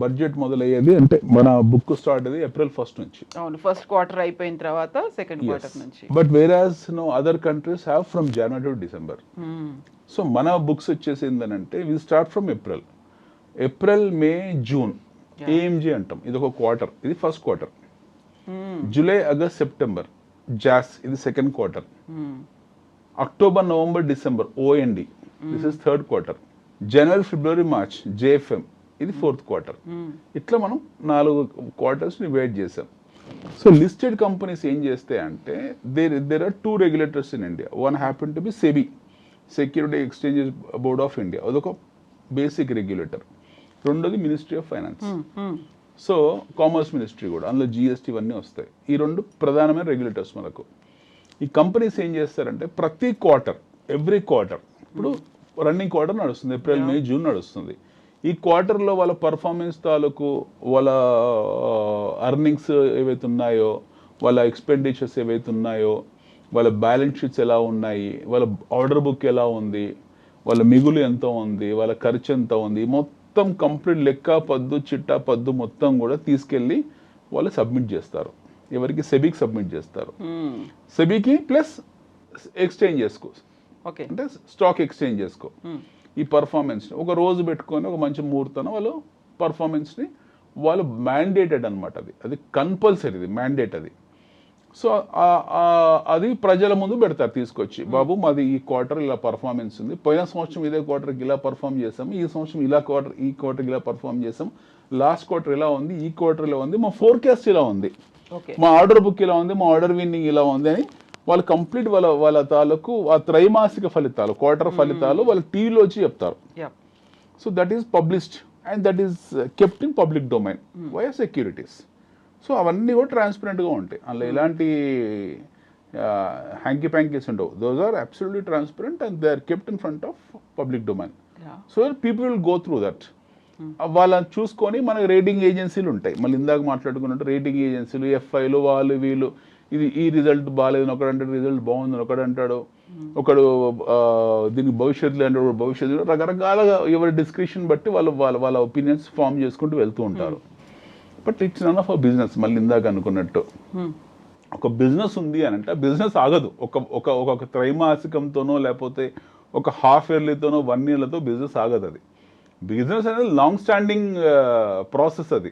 బడ్జెట్ మొదలయ్యేది అంటే మన బుక్ స్టార్ట్ అయ్యేది April 1st నుంచి. అవును, ఫస్ట్ క్వార్టర్ అయిపోయిన తర్వాత సెకండ్ క్వార్టర్ నుంచి. But whereas other countries have from January to December. So మన బుక్స్ వచ్చేసి ఏంటంటే we start from April, May, June, AMJ అంటాం. ఇది ఒక క్వార్టర్, ఇది first quarter. July, August, September JAS, ఇది second quarter. October, November, December OND, this is third quarter. January, February, March JFM, ఇది ఫోర్త్ క్వార్టర్. ఇట్లా మనం 4 క్వార్టర్స్ డివైడ్ చేసాం. సో లిస్టెడ్ కంపెనీస్ ఏం చేస్తాయి అంటే there are 2 regulators in India. One happen to be SEBI, security exchanges board of India, అదొక బేసిక్ రెగ్యులేటర్. రెండోది ministry of finance, so commerce ministry కూడా, అందులో జిఎస్టీ ఇవన్నీ వస్తాయి. ఈ 2 ప్రధానమైన రెగ్యులేటర్స్ మనకు. ఈ కంపెనీస్ ఏం చేస్తారంటే ప్రతి క్వార్టర్, ఎవ్రీ క్వార్టర్, ఇప్పుడు రన్నింగ్ క్వార్టర్ నడుస్తుంది, ఏప్రిల్, మే, జూన్ నడుస్తుంది. ఈ క్వార్టర్లో వాళ్ళ పర్ఫార్మెన్స్ తాలూకు, వాళ్ళ అర్నింగ్స్ ఏవైతే ఉన్నాయో, వాళ్ళ ఎక్స్పెండిచర్స్ ఏవైతే ఉన్నాయో, వాళ్ళ బ్యాలెన్స్ షీట్స్ ఎలా ఉన్నాయి, వాళ్ళ ఆర్డర్ బుక్ ఎలా ఉంది, వాళ్ళ మిగులు ఎంత ఉంది, వాళ్ళ ఖర్చు ఎంత ఉంది, మొత్తం కంప్లీట్ లెక్క పద్దు, చిట్టా పద్దు మొత్తం కూడా తీసుకెళ్ళి వాళ్ళు సబ్మిట్ చేస్తారు. ఎవరికి? సెబీకి సబ్మిట్ చేస్తారు. సెబీకి ప్లస్ ఎక్స్చేంజ్ చేసుకో, అంటే స్టాక్ ఎక్స్చేంజ్ చేసుకో. ఈ పర్ఫార్మెన్స్ని ఒక రోజు పెట్టుకొని ఒక మంచి ముహూర్తాన వాళ్ళు పర్ఫార్మెన్స్ని వాళ్ళు మ్యాండేటెడ్ అనమాట. అది కంపల్సరీ, ఇది మ్యాండేట్ అది. సో అది ప్రజల ముందు పెడతారు తీసుకొచ్చి, బాబు మాది ఈ క్వార్టర్ ఇలా పర్ఫార్మెన్స్ ఉంది, పోయిన సంవత్సరం ఇదే క్వార్టర్కి ఇలా పర్ఫామ్ చేసాము, ఈ సంవత్సరం ఈ క్వార్టర్కి ఇలా పర్ఫామ్ చేసాం, లాస్ట్ క్వార్టర్ ఇలా ఉంది, ఈ క్వార్టర్ ఇలా ఉంది, మా ఫోర్కాస్ట్ ఇలా ఉంది, మా ఆర్డర్ బుక్ ఇలా ఉంది, మా ఆర్డర్ విన్నింగ్ ఇలా ఉంది అని వాళ్ళు కంప్లీట్ వాళ్ళ తాలూకు ఆ త్రైమాసిక ఫలితాలు, క్వార్టర్ ఫలితాలు వాళ్ళ టీవీలో వచ్చి చెప్తారు. So that is published and that is kept in public domain via securities. So అవన్నీ కూడా ట్రాన్స్పరెంట్గా ఉంటాయి, అందులో ఎలాంటి హ్యాంకీ ప్యాంకీస్ ఉండవు. Those are absolutely transparent and they are kept in front of public domain. So people will go through that. వాళ్ళని చూసుకొని మనకి రేటింగ్ ఏజెన్సీలు ఉంటాయి, మళ్ళీ ఇందాక మాట్లాడుకున్నట్టు రేటింగ్ ఏజెన్సీలు, ఎఫ్ఐలు, వాళ్ళు వీళ్ళు, ఇది ఈ రిజల్ట్ బాగాలేదని ఒకడు అంటాడు, రిజల్ట్ బాగుందని ఒకడు అంటాడు, ఒకడు దీనికి భవిష్యత్తులో అంటాడు, భవిష్యత్తులో రకరకాలుగా ఎవరి డిస్క్రిప్షన్ బట్టి వాళ్ళ ఒపీనియన్స్ ఫామ్ చేసుకుంటూ వెళ్తూ ఉంటారు. But it's none of a business. మళ్ళీ ఇందాక అనుకున్నట్టు ఒక బిజినెస్ ఉంది అని అంటే ఆ బిజినెస్ ఆగదు. ఒక త్రైమాసికంతోనో లేకపోతే ఒక హాఫ్ ఇయర్లీతోనో 1 yearలతో బిజినెస్ ఆగదు. అది బిజినెస్ అనేది లాంగ్ స్టాండింగ్ ప్రాసెస్. అది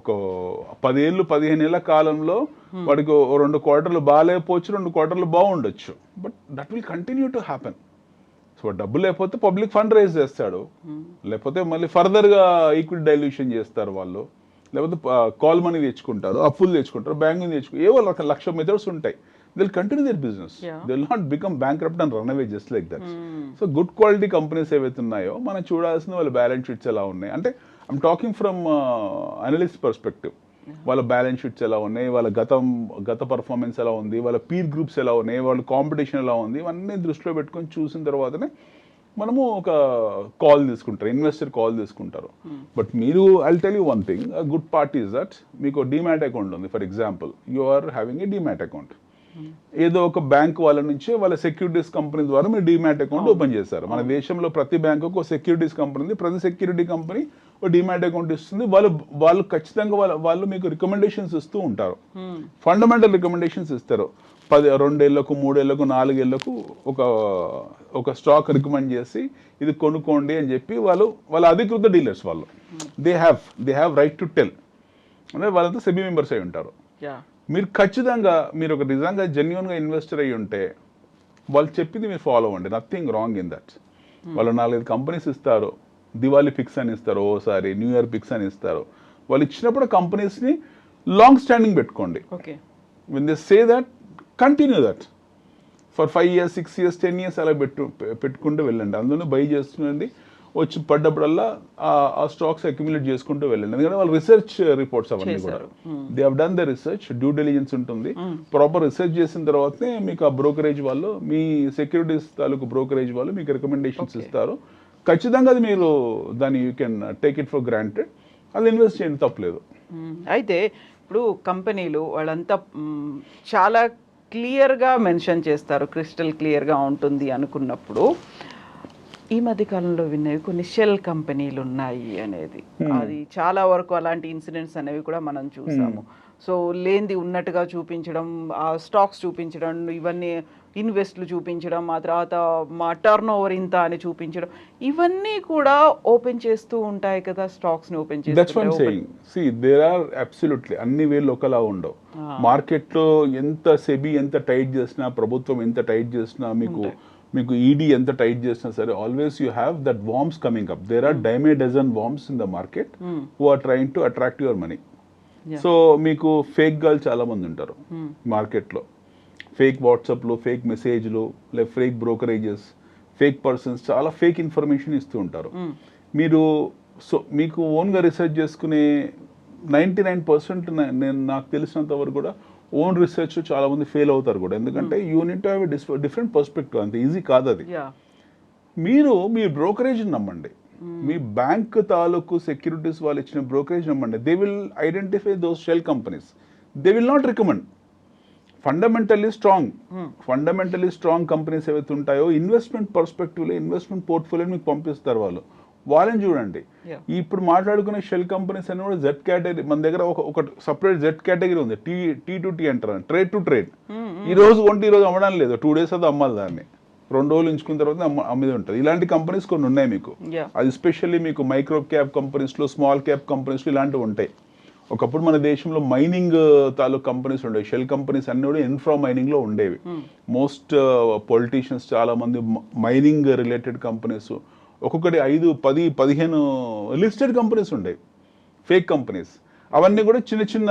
ఒక 10 ఏళ్ళు 15 ఏళ్ళ కాలంలో వాడికి 2 క్వార్టర్లు బాగాలేకపోవచ్చు, 2 క్వార్టర్లు బాగుండొచ్చు, but that will continue to happen. So డబ్బు లేకపోతే పబ్లిక్ ఫండ్ రైజ్ చేస్తాడు, లేకపోతే మళ్ళీ ఫర్దర్గా ఈక్విటీ డైల్యూషన్ చేస్తారు వాళ్ళు, లేకపోతే కాల్ మనీ తెచ్చుకుంటారు, అప్పులు తెచ్చుకుంటారు, బ్యాంక్ తెచ్చుకుంటారు, ఏవో 1,00,000 మెథడ్స్ ఉంటాయి. They'll continue their business, they'll not become bankrupt and run away just like that. So good quality companies ఏవైతే ఉన్నాయో మనం చూడాల్సింది వాళ్ళ బ్యాలెన్స్ షీట్స్ ఎలా ఉన్నాయి. అంటే I'm talking from analyst perspective. వాళ్ళ బ్యాలెన్స్ షీట్స్ ఎలా ఉన్నాయి, వాళ్ళ గత పర్ఫార్మెన్స్ ఎలా ఉంది, వాళ్ళ పీర్ గ్రూప్స్ ఎలా ఉన్నాయి, వాళ్ళ కాంపిటీషన్ ఎలా ఉంది, ఇవన్నీ దృష్టిలో పెట్టుకొని చూసిన తర్వాతనే మనము ఒక కాల్ తీసుకుంటారు, ఇన్వెస్టర్ కాల్ తీసుకుంటారు. బట్ మీరు I'll tell you one thing, good part is that మీకు డీమ్యాట్ అకౌంట్ ఉంది. For example you are having a demat account. ఏదో ఒక బ్యాంక్ వాళ్ళ నుంచి వాళ్ళ సెక్యూరిటీస్ కంపెనీ ద్వారా మీరు డీమ్యాట్ అకౌంట్ ఓపెన్ చేశారు. మన దేశంలో ప్రతి బ్యాంకుకు ఒక సెక్యూరిటీస్ కంపెనీ ఉంది, ప్రతి సెక్యూరిటీ కంపెనీ ఒక డీమ్యాట్ అకౌంట్ ఇస్తుంది. వాళ్ళు ఖచ్చితంగా వాళ్ళు మీకు రికమెండేషన్స్ ఇస్తూ ఉంటారు, ఫండమెంటల్ రికమెండేషన్స్ ఇస్తారు. 2 ఏళ్లకు 3 ఏళ్లకు 4 ఏళ్లకు ఒక స్టాక్ రికమెండ్ చేసి ఇది కొనుక్కోండి అని చెప్పి వాళ్ళ అధికృత డీలర్స్ వాళ్ళు they have right to tell. అంటే వాళ్ళంతా సెబీ మెంబర్స్ అయి ఉంటారు. మీరు ఖచ్చితంగా మీరు ఒక నిజంగా జెన్యున్గా ఇన్వెస్టర్ అయ్యి ఉంటే వాళ్ళు చెప్పింది మీరు ఫాలో అవ్వండి, నథింగ్ రాంగ్ ఇన్ దట్. వాళ్ళు 4-5 కంపెనీస్ ఇస్తారు, దివాళీ పిక్స్ అని ఇస్తారు, ఓసారి న్యూ ఇయర్ పిక్స్ అని ఇస్తారు. వాళ్ళు ఇచ్చినప్పుడు కంపెనీస్ని లాంగ్ స్టాండింగ్ పెట్టుకోండి. when they say that, continue that for 5 years 6 years 10 years అలా పెట్టుకుంటూ వెళ్ళండి. అందులో బై చేస్తుండండి, వచ్చి పడ్డప్పుడల్లా ఆ స్టాక్స్ అక్యుములేట్ చేసుకుంటూ వెళ్ళండి. ఎందుకంటే వాళ్ళు రిసెర్చ్ రిపోర్ట్స్ అవన్నీ కూడా they have done the research, due diligence ఉంటుంది. ప్రాపర్ రిసెర్చ్ చేసిన తర్వాతనే మీకు ఆ బ్రోకరేజ్ వాళ్ళు, మీ సెక్యూరిటీస్ తాలూకు బ్రోకరేజ్ వాళ్ళు మీకు రికమెండేషన్స్ ఇస్తారు. ఖచ్చితంగా అది మీరు దాన్ని you can take it for granted, అది ఇన్వెస్ట్ చేయండి, తప్పలేదు. అయితే ఇప్పుడు కంపెనీలు వాళ్ళంతా చాలా క్లియర్గా మెన్షన్ చేస్తారు, క్రిస్టల్ క్లియర్గా ఉంటుంది అనుకున్నప్పుడు ఈ మధ్య కాలంలో విన్నవి కొన్ని షెల్ కంపెనీలు ఉన్నాయి అనేది, అది చాలా వరకు అలాంటి ఇన్సిడెంట్స్ అనేవి కూడా మనం చూసాము. సో లేనిది ఉన్నట్టుగా చూపించడం, ఆ స్టాక్స్ చూపించడం, ఇవన్నీ ఇన్వెస్ట్లు చూపించడం, ఆ తర్వాత మా టర్న్ ఓవర్ ఇంత అని చూపించడం, ఇవన్నీ కూడా ఓపెన్ చేస్తూ ఉంటాయి కదా, స్టాక్స్ని ఓపెన్ చేసి. దేర్ ఆర్ అబ్సల్యూట్లీ అన్ని వేలు ఒకలా ఉండవు. మార్కెట్లో ఎంత సెబీ ఎంత టైట్ చేసినా, ప్రభుత్వం ఎంత టైట్ చేసినా, మీకు ఈడీ ఎంత టైట్ చేసినా సరే, always you have that worms coming up. There are dozen worms in the market who are trying to attract your money. So మీకు ఫేక్ గర్ల్ చాలా మంది ఉంటారు మార్కెట్లో, ఫేక్ వాట్సాప్లు, ఫేక్ మెసేజ్లు, లేదా ఫేక్ బ్రోకరేజెస్, ఫేక్ పర్సన్స్, చాలా ఫేక్ ఇన్ఫర్మేషన్ ఇస్తూ ఉంటారు. మీకు ఓన్గా రీసెర్చ్ చేసుకునే 99% నేను నాకు తెలిసినంత వరకు కూడా ఓన్ రీసెర్చ్ చాలా మంది ఫెయిల్ అవుతారు కూడా, ఎందుకంటే యూనిట్ హ్యావ్ డిఫరెంట్ పర్స్పెక్టివ్, అంత ఈజీ కాదు అది. మీ బ్రోకరేజ్ నమ్మండి, మీ బ్యాంక్ తాలూకు సెక్యూరిటీస్ వాళ్ళు ఇచ్చిన బ్రోకరేజ్ నమ్మండి. They will identify those shell companies, they will not recommend. Fundamentally strong companies ఏవైతే ఉంటాయో ఇన్వెస్ట్మెంట్ పర్స్పెక్టివ్లో, ఇన్వెస్ట్మెంట్ పోర్ట్ఫోలియో మీకు పంపిస్తారు వాళ్ళని చూడండి. ఇప్పుడు మాట్లాడుకునే షెల్ కంపెనీస్ అని కూడా జెడ్ కేటగిరీ, మన దగ్గర ఒక సపరేట్ జెడ్ కేటగిరీ ఉంది, టీ టు టీ అంటారు, ట్రేడ్ టు ట్రేడ్. ఈ రోజు కొంటే ఈ రోజు అమ్మడం లేదు, 2 days అది అమ్మాలి, దాన్ని 2 రోజులు ఉంచుకున్న తర్వాత అమ్మేది ఉంటుంది. ఇలాంటి కంపెనీస్ కొన్ని ఉన్నాయి మీకు. అది ఎస్పెషల్లీ మీకు మైక్రో క్యాప్ కంపెనీస్లో, స్మాల్ క్యాప్ కంపెనీస్లో ఇలాంటివి ఉంటాయి. ఒకప్పుడు మన దేశంలో మైనింగ్ తాలూకు కంపెనీస్ ఉండేవి, షెల్ కంపెనీస్ అన్ని కూడా ఇన్ఫ్రా మైనింగ్లో ఉండేవి. మోస్ట్ పొలిటీషియన్స్ చాలా మంది మైనింగ్ రిలేటెడ్ కంపెనీస్, ఒక్కొక్కటి 5, 10, 15 లిస్టెడ్ కంపెనీస్ ఉండేవి, ఫేక్ కంపెనీస్. అవన్నీ కూడా చిన్న చిన్న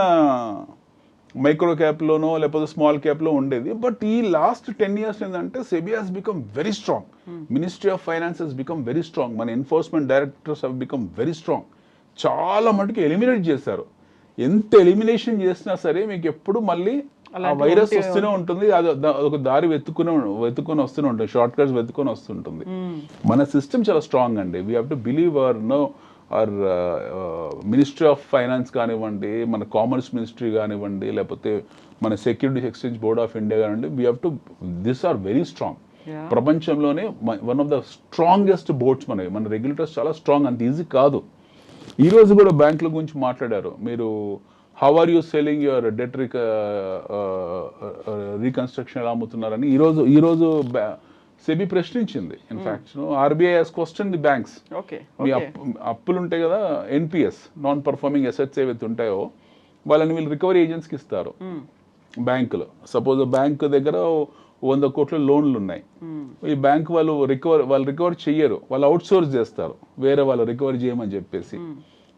మైక్రో క్యాప్లోనో లేకపోతే స్మాల్ క్యాప్లో ఉండేది. బట్ ఈ లాస్ట్ 10 years ఏంటంటే SEBI has become very strong, ministry of finance has become very strong, మన enforcement directors have become very strong. చాలా మటుకు ఎలిమినేట్ చేశారు. ఎంత ఎలిమినేషన్ చేసినా సరే మీకు ఎప్పుడు మళ్ళీ ఆ వైరస్ వస్తూనే ఉంటుంది, అది ఒక దారి వెతుకుని వస్తూనే ఉంటుంది, షార్ట్ కట్స్ వెతుకొని వస్తుంటుంది. మన సిస్టమ్ చాలా స్ట్రాంగ్ అండి. We have to believe our ministry of finance కానివ్వండి, మన కామర్స్ మినిస్ట్రీ కానివ్వండి, లేకపోతే మన securities exchange board of India కానివ్వండి, we have to this are very strong. ప్రపంచంలోనే one of the strongest boards మన రెగ్యులేటర్స్ చాలా స్ట్రాంగ్, అంత ఈజీ కాదు. ఈ రోజు కూడా బ్యాంకుల గురించి మాట్లాడారు మీరు, how are you selling your debt reconstruction ఎలా అమ్ముతున్నారని ఈరోజు సెబీ ప్రశ్నించింది. In fact RBI has question the banks. మీ అప్పులు ఉంటాయి కదా, ఎన్పిఎస్, నాన్ పర్ఫార్మింగ్ అసెట్స్ ఏవైతే ఉంటాయో వాళ్ళని వీళ్ళు రికవరీ ఏజెంట్స్కి ఇస్తారు బ్యాంకులో. సపోజ్ బ్యాంక్ దగ్గర 100 కోట్ల లోన్లు ఉన్నాయి, ఈ బ్యాంక్ వాళ్ళు రికవర్ చెయ్యరు, వాళ్ళు అవుట్ సోర్స్ చేస్తారు, వేరే వాళ్ళు రికవరీ చేయమని చెప్పేసి.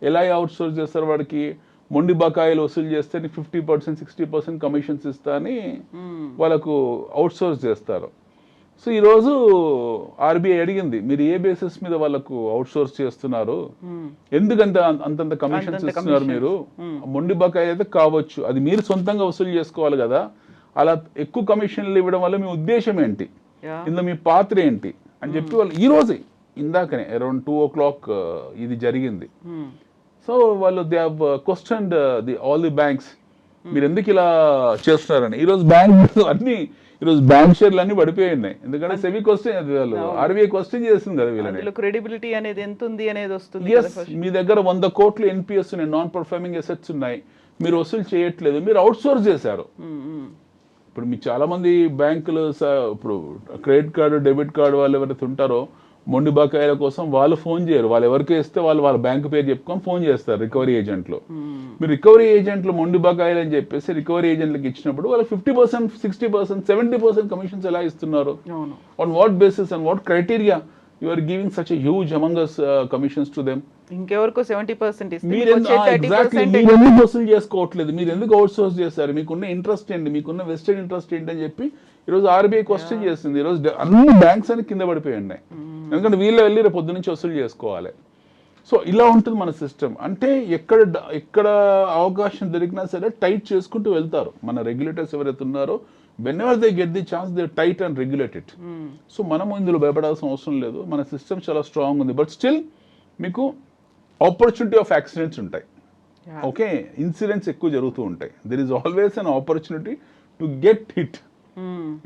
ఎలా అవుట్ సోర్స్ చేస్తారు, వాడికి మొండి బకాయిలు వసూలు చేస్తే 50%, 60% కమిషన్స్ ఇస్తా అని వాళ్ళకు అవుట్ సోర్స్ చేస్తారు. సో ఈరోజు ఆర్బీఐ అడిగింది, మీరు ఏ బేసిస్ మీద వాళ్ళకు అవుట్ సోర్స్ చేస్తున్నారు, ఎందుకంత అంతంత కమిషన్స్ ఇస్తున్నారు మీరు, మొండి బకాయి అయితే కావచ్చు, అది మీరు సొంతంగా వసూలు చేసుకోవాలి కదా, అలా ఎక్కువ కమిషన్లు ఇవ్వడం వల్ల మీ ఉద్దేశం ఏంటి, ఇందులో మీ పాత్ర ఏంటి అని చెప్పి వాళ్ళు ఈ రోజే ఇందాకనే అరౌండ్ 2 o'clock ఇది జరిగింది. సో వాళ్ళు they have questioned all the banks, మీరు ఎందుకు ఇలా చేస్తున్నారని. ఈరోజు బ్యాంక్ షేర్లు అన్ని పడిపోయి ఉన్నాయి, ఎందుకంటే సెబీ క్వశ్చన్, ఆర్బీఐ క్వశ్చన్ చేస్తుంది కదా వీళ్ళని, క్రెడిబిలిటీ అనేది ఎంత ఉంది అనేది వస్తుంది. మీ దగ్గర 100 కోట్లు ఎన్పిఎస్ ఉన్నాయి, నాన్ పర్ఫార్మింగ్ అసెట్స్ ఉన్నాయి, మీరు వసూలు చేయట్లేదు, మీరు అవుట్ సోర్స్ చేశారు. ఇప్పుడు మీకు చాలా మంది బ్యాంకులు ఇప్పుడు క్రెడిట్ కార్డు, డెబిట్ కార్డు వాళ్ళు ఎవరైతే ఉంటారో మొండి బకాయిల కోసం వాళ్ళు ఫోన్ చేయరు, వాళ్ళు ఎవరికి ఇస్తే వాళ్ళ బ్యాంకు పేరు చెప్పుకొని ఫోన్ చేస్తారు రికవరీ ఏజెంట్లు. మీరు రికవరీ ఏజెంట్లు మొండి బకాయిలు అని చెప్పేసి రికవరీ ఏజెంట్లకు ఇచ్చినప్పుడు వాళ్ళు 50%, 60%, 70% కమిషన్స్ ఎలా ఇస్తున్నారు, on what basis and what criteria you are giving such a huge amongst commissions to them. ఇంకెవరికో 70% మీరు ఎందుకు వసూలు చేసుకోవట్లేదు, మీరు ఎందుకు అవుట్ సోర్స్ చేస్తారు, మీకున్న ఇంట్రెస్ట్ ఏంటి, మీకున్న వెస్టెడ్ ఇంట్రెస్ట్ ఏంటి అని చెప్పి ఈరోజు ఆర్బీఐ క్వశ్చన్ చేస్తుంది. ఈరోజు అన్ని బ్యాంక్స్ అని కింద పడిపోయి ఉన్నాయి, ఎందుకంటే వీళ్ళు వెళ్ళి రేపు పొద్దు నుంచి వసూలు చేసుకోవాలి. సో ఇలా ఉంటుంది మన సిస్టమ్. అంటే ఎక్కడ అవకాశం దొరికినా సరే టైట్ చేసుకుంటూ వెళ్తారు మన రెగ్యులేటర్స్ ఎవరైతే ఉన్నారో. వెన్ఎవర్ they get the chance they tight and regulate it. So మనం ఇందులో భయపడాల్సిన అవసరం లేదు, మన సిస్టమ్ చాలా స్ట్రాంగ్ ఉంది. బట్ స్టిల్ మీకు ఆపర్చునిటీ ఆఫ్ యాక్సిడెంట్స్ ఉంటాయి. ఓకే, ఇన్సిడెంట్స్ ఎక్కువ జరుగుతూ ఉంటాయి. There is always an opportunity to get hit.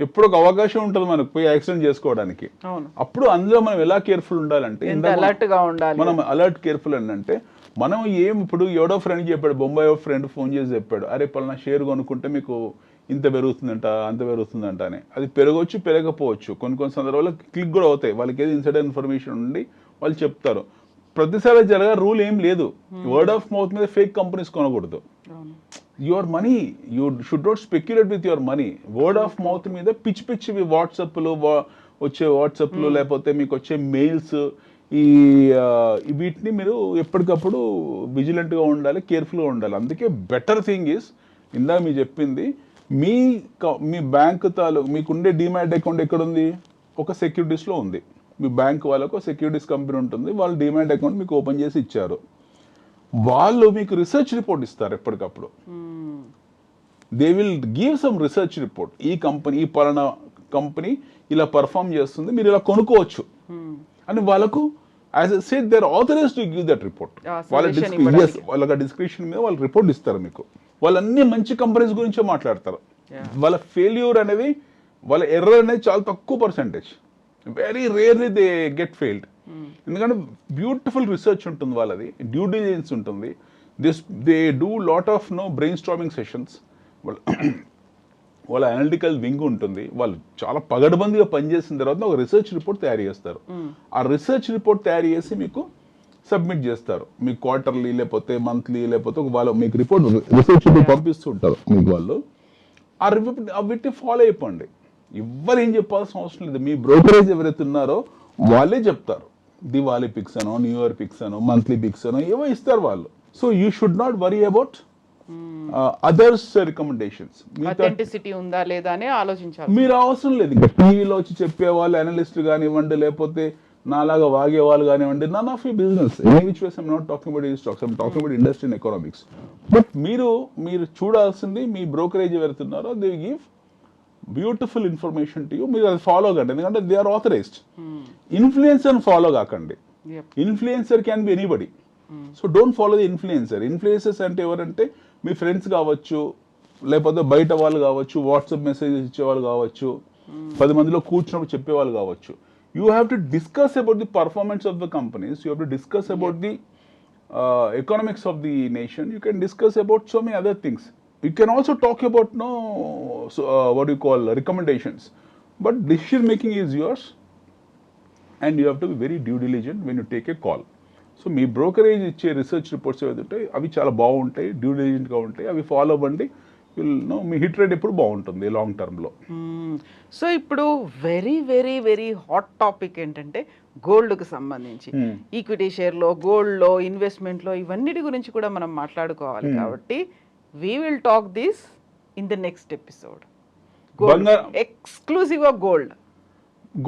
ఎప్పుడు ఒక అవకాశం ఉంటుంది మనకు పోయి యాక్సిడెంట్ చేసుకోవడానికి. అప్పుడు అందులో మనం ఎలా కేర్ఫుల్ ఉండాలంటే, మనం అలర్ట్ కేర్ఫుల్ అంటే మనం ఇప్పుడు ఎవడో ఫ్రెండ్ చెప్పాడు, బొంబాయి ఫ్రెండ్ ఫోన్ చేసి చెప్పాడు, అరే పలానా షేర్ కొనుక్కుంటే మీకు ఇంత పెరుగుతుందంట అంత పెరుగుతుందంట అని. అది పెరగవచ్చు పెరగకపోవచ్చు, కొన్ని సందర్భాల్లో క్లిక్ కూడా అవుతాయి. వాళ్ళకి ఏది ఇన్సైడర్ ఇన్ఫర్మేషన్ ఉండి వాళ్ళు చెప్తారు. ప్రతిసారి జరగ రూల్ ఏం లేదు. వర్డ్ ఆఫ్ మౌత్ మీద ఫేక్ కంపెనీస్ కొనకూడదు. Your money, you should not speculate with your money. Word of mouth మీద పిచ్చివి వాట్సాప్లు లేకపోతే మీకు వచ్చే మెయిల్స్, వీటిని మీరు ఎప్పటికప్పుడు విజిలెంట్గా ఉండాలి, కేర్ఫుల్గా ఉండాలి. అందుకే బెటర్ థింగ్ ఈస్, ఇందాక మీరు చెప్పింది, మీ బ్యాంక్ మీకుండే డిమాట్ అకౌంట్ ఎక్కడుంది? ఒక సెక్యూరిటీస్లో ఉంది. మీ బ్యాంక్ వాళ్ళకు సెక్యూరిటీస్ కంపెనీ ఉంటుంది, వాళ్ళు డిమాట్ అకౌంట్ మీకు ఓపెన్ చేసి ఇచ్చారు. వాళ్ళు మీకు రీసెర్చ్ రిపోర్ట్ ఇస్తారు ఎప్పటికప్పుడు. They will give some research report. ఈ పలానా కంపెనీ ఇలా పర్ఫామ్ చేస్తుంది, మీరు ఇలా కొనుక్కోవచ్చు అని వాళ్ళకు as a said they are authorized to give that report. వాళ్ళ డిస్క్రిప్షన్ మీద వాళ్ళు రిపోర్ట్ ఇస్తారు మీకు. వాళ్ళన్నీ మంచి కంపెనీస్ గురించే మాట్లాడతారు. వాళ్ళ ఫెయిల్యూర్ అనేది, వాళ్ళ ఎర్రర్ అనేది చాలా తక్కువ percentage. Very rarely they get failed. ఎందుకంటే బ్యూటిఫుల్ రీసెర్చ్ ఉంటుంది వాళ్ళది, డ్యూ డిలిజెన్స్ ఉంటుంది. They do lot of brain storming sessions. వాళ్ళ అనలిటికల్ వింగ్ ఉంటుంది. వాళ్ళు చాలా పగడబందిగా పనిచేసిన తర్వాత ఒక రీసెర్చ్ రిపోర్ట్ తయారు చేస్తారు. ఆ రీసెర్చ్ రిపోర్ట్ తయారు చేసి మీకు సబ్మిట్ చేస్తారు. మీకు క్వార్టర్లీ లేకపోతే మంత్లీ లేకపోతే వాళ్ళు మీకు రిపోర్ట్ రీసెర్చ్ రిపోర్ట్ పంపిస్తూ ఉంటారు మీకు వాళ్ళు. ఆ రిపోర్ట్ వీటిని ఫాలో అయిపోండి. ఎవ్వరు ఏం చెప్పాల్సిన అవసరం లేదు. మీ బ్రోకరేజ్ ఎవరైతే ఉన్నారో వాళ్ళే చెప్తారు. దివాళీ పిక్స్ అనో, న్యూ ఇయర్ పిక్స్ అనో, మంత్లీ పిక్స్ అనో ఏవో ఇస్తారు వాళ్ళు. So you should not worry about others recommendations. ఉందా లేదా అని ఆలోచించాలి. మీరు అవసరం లేదు. ఇంకా టీవీలో వచ్చి చెప్పేవాళ్ళు, అనలిస్టులు కానివ్వండి, లేకపోతే నాలాగా వాగే వాళ్ళు కానివ్వండి, none of you business. Any which ways I'm not talking about ఈ stocks, I'm talking about industry and economics. But మీరు చూడాల్సింది మీ బ్రోకరేజ్ ఎవరుతున్నారో they give beautiful information to you. మీరు అది ఫాలో కండి, ఎందుకంటే they are authorised. Influencer follow కాకండి. Influencer can be anybody. So don't follow the influencer. Influencers అంటే ఎవరంటే మీ ఫ్రెండ్స్ కావచ్చు, లేకపోతే బయట వాళ్ళు కావచ్చు, వాట్సాప్ మెసేజెస్ ఇచ్చేవాళ్ళు కావచ్చు, 10 మందిలో కూర్చున్నప్పుడు చెప్పేవాళ్ళు కావచ్చు. You have to discuss about the performance of the companies. You have to discuss about the economics of the nation. You can discuss about so many other things. You can also talk about what do you call recommendations. But decision making is yours, and you have to be very due diligent when you take a call. So me brokerage ఇచ్చే రీసెర్చ్ రిపోర్ట్స్ ఏవైతే ఉంటాయి అవి చాలా బాగుంటాయి, డ్యూ డిలిజెంట్గా ఉంటాయి. అవి ఫాలో అవ్వండి. మీ హిట్ రేట్ ఎప్పుడు బాగుంటుంది లాంగ్ టర్మ్లో. సో ఇప్పుడు very very very hot topic ఏంటంటే గోల్డ్కి సంబంధించి, ఈక్విటీ షేర్లో, గోల్డ్లో, ఇన్వెస్ట్మెంట్లో, ఇవన్నిటి గురించి కూడా మనం మాట్లాడుకోవాలి. కాబట్టి we will talk this in the next episode. ఎక్స్క్లూజివ్గా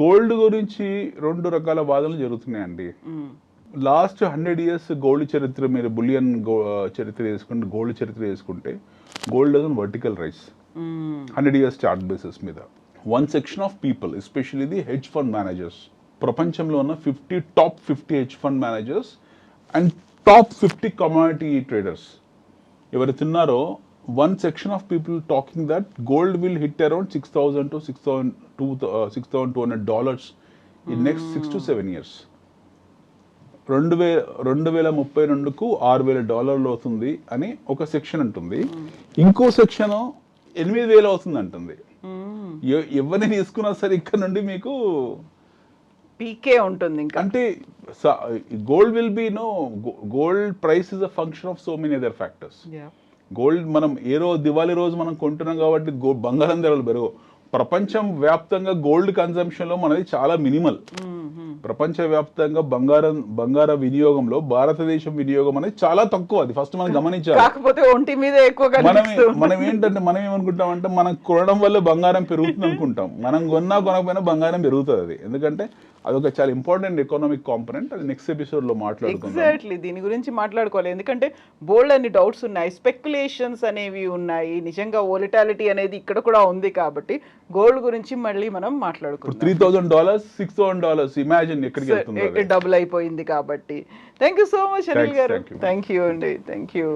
గోల్డ్ గురించి 2 రకాల వాదనలు జరుగుతున్నాయండి. లాస్ట్ 100 years గోల్డ్ చరిత్ర, మీరు బులియన్ చరిత్ర వేసుకుంటే, గోల్డ్ చరిత్ర వేసుకుంటే, gold does an vertical rise 100 years chart basis మీద. One section of people, especially the hedge fund managers, ప్రపంచంలో ఉన్న top 50 hedge fund managers and top 50 commodity traders ఎవరైతే ఉన్నారో, one section of people talking that gold will hit around $6,000 to $6,200 in next 6 to 7 years. 2032కు $6,000 అవుతుంది అని ఒక సెక్షన్ ఉంటుంది. ఇంకో సెక్షన్ 8,000 అవుతుంది అంటుంది. ఎవరిని తీసుకున్నా సరే ఇక్కడ నుండి మీకు పీకే ఉంటుంది. అంటే gold will be gold price is a function of so many other factors. Gold మనం దివాళీ రోజు మనం కొంటున్నాం కాబట్టి బంగారం ధరలు పెరగవు. ప్రపంచం వ్యాప్తంగా గోల్డ్ కన్సంప్షన్లో మనది చాలా మినిమల్. ప్రపంచవ్యాప్తంగా బంగార వినియోగంలో భారతదేశం వినియోగం అనేది చాలా తక్కువ. అది ఫస్ట్ మనం గమనించాలి. కాకపోతే ఒంటి మీద ఎక్కువగా మనం ఏంటంటే మనం ఏమనుకుంటామంటే మనం కొనడం వల్ల బంగారం పెరుగుతుంది అనుకుంటాం. మనం కొనకపోయినా బంగారం పెరుగుతుంది. అది ఎందుకంటే అదొక చాలా ఇంపార్టెంట్ ఎకనామిక్ కాంపనెంట్. అది నెక్స్ట్ ఎపిసోడ్లో మాట్లాడుకుందాం. ఎగ్జాక్ట్లీ దీని గురించి మాట్లాడుకోవాలి, ఎందుకంటే బోల్డ్ అన్ని డౌట్స్ ఉన్నాయి, స్పెక్యులేషన్స్ అనేవి ఉన్నాయి, నిజంగా వోలటాలిటీ అనేది ఇక్కడ కూడా ఉంది. కాబట్టి గోల్డ్ గురించి మళ్ళీ మనం మాట్లాడుకుందాం. $3,000 $6,000 ఇమాజిన్ ఎక్కడికి వెళ్తుంది, డబుల్ అయిపోయింది. కాబట్టి thank you so much Anil గారు. Thank you. థ్యాంక్ యూ అండి, థ్యాంక్ యూ.